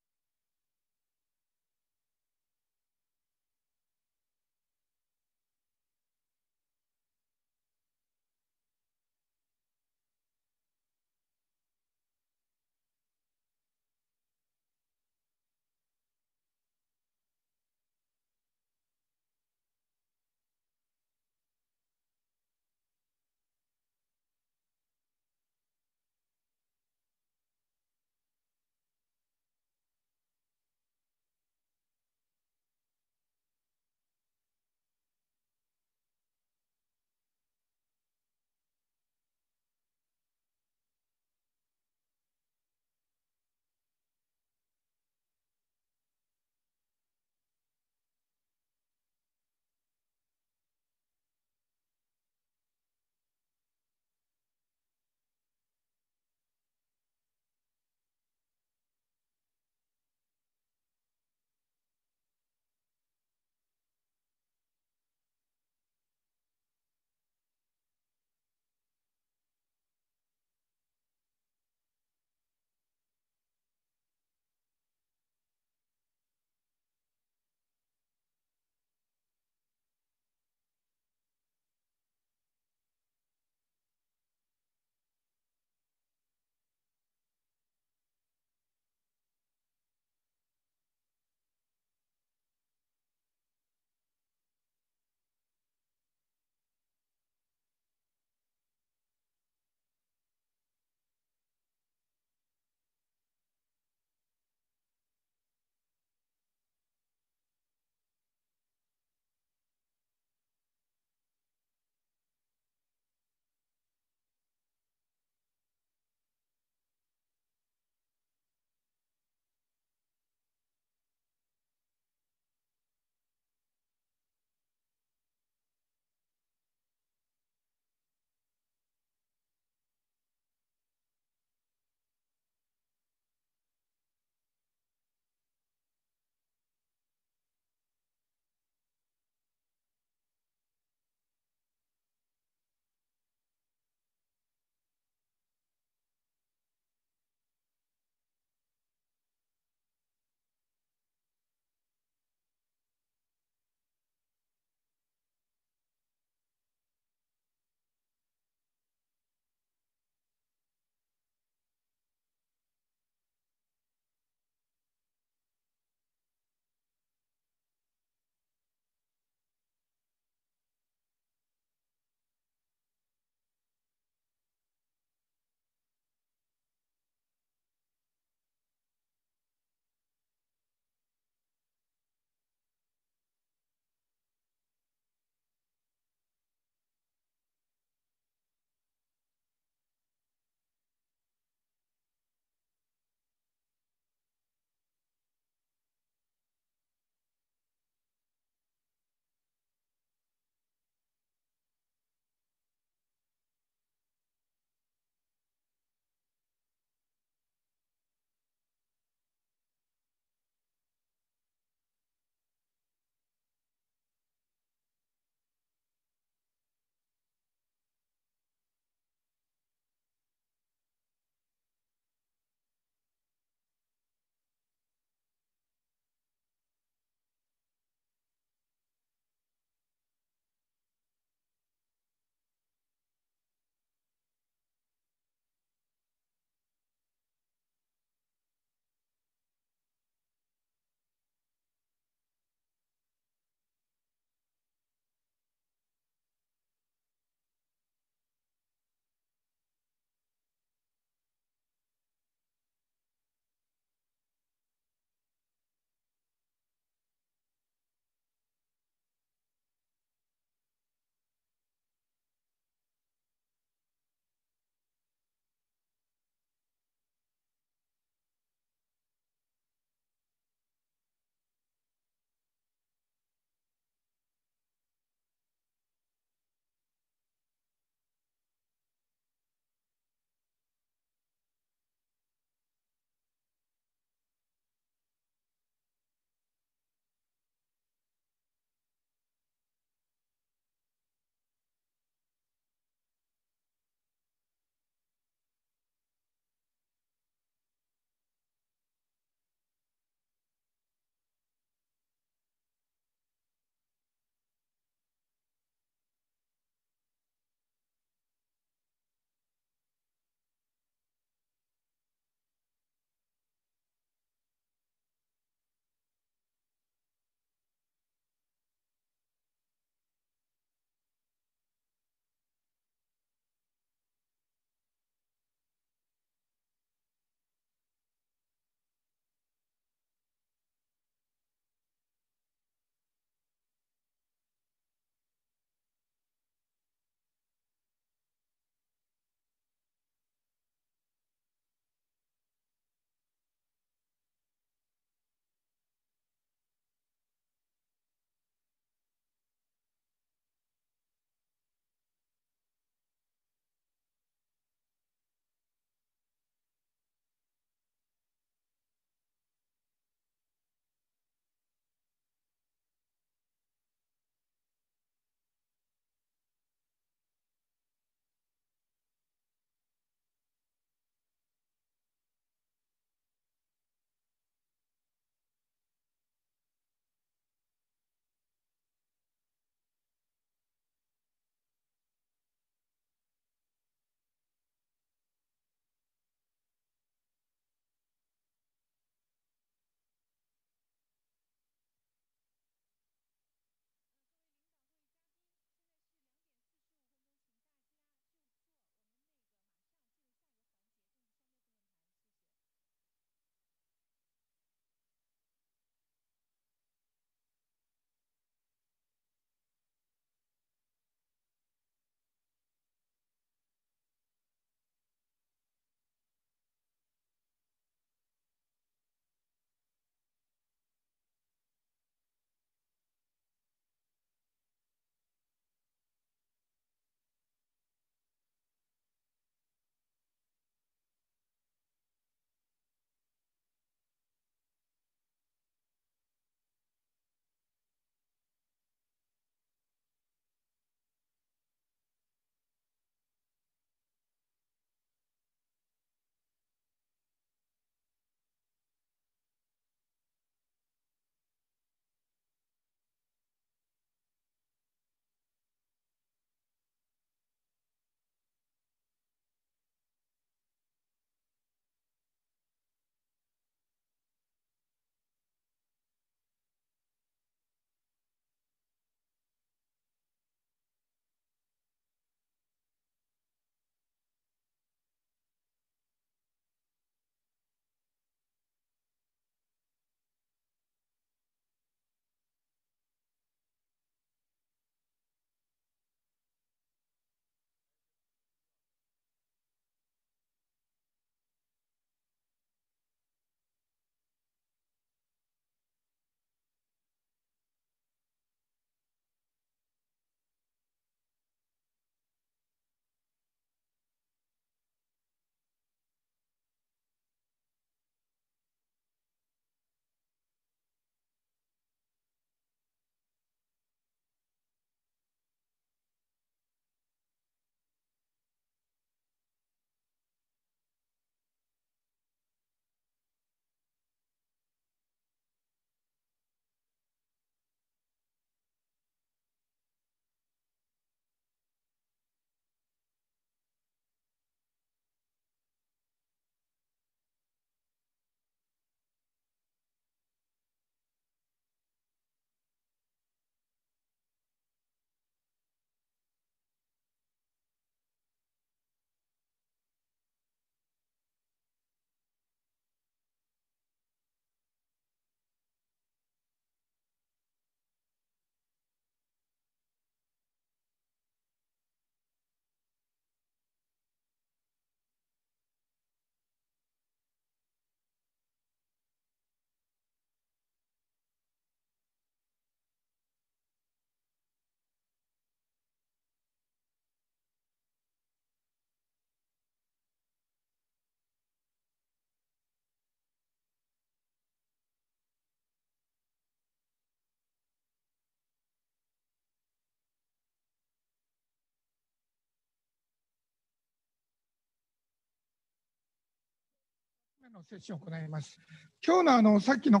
のセッションを行います。今日のさっきの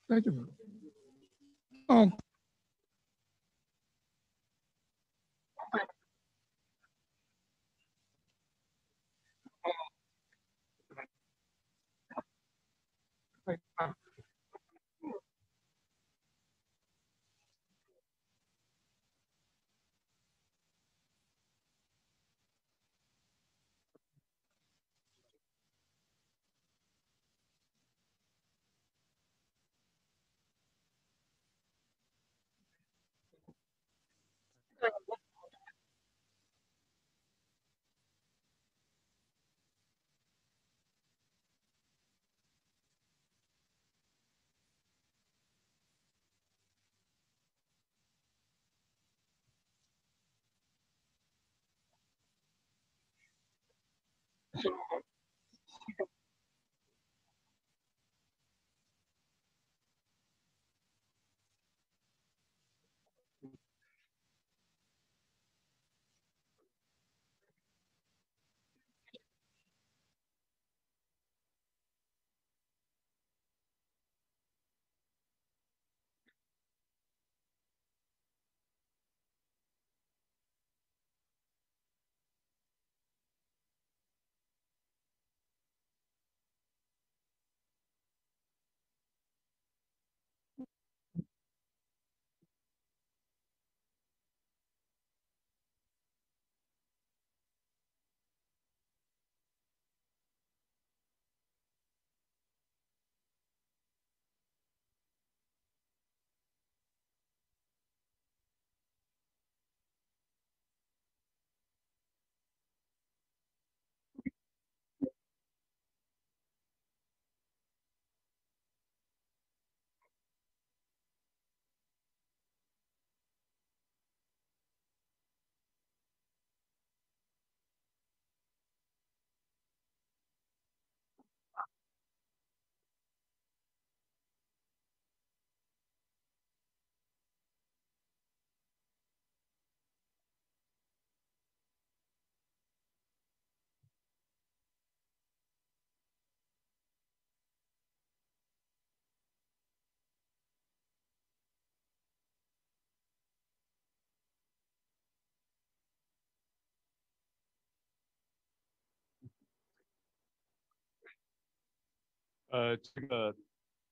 大丈夫？はい。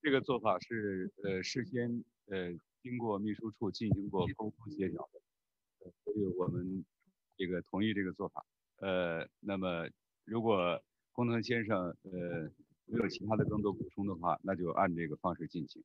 这个做法是事先经过秘书处进行过沟通协调的，所以我们这个同意这个做法。那么如果工藤先生没有其他的更多补充的话，那就按这个方式进行。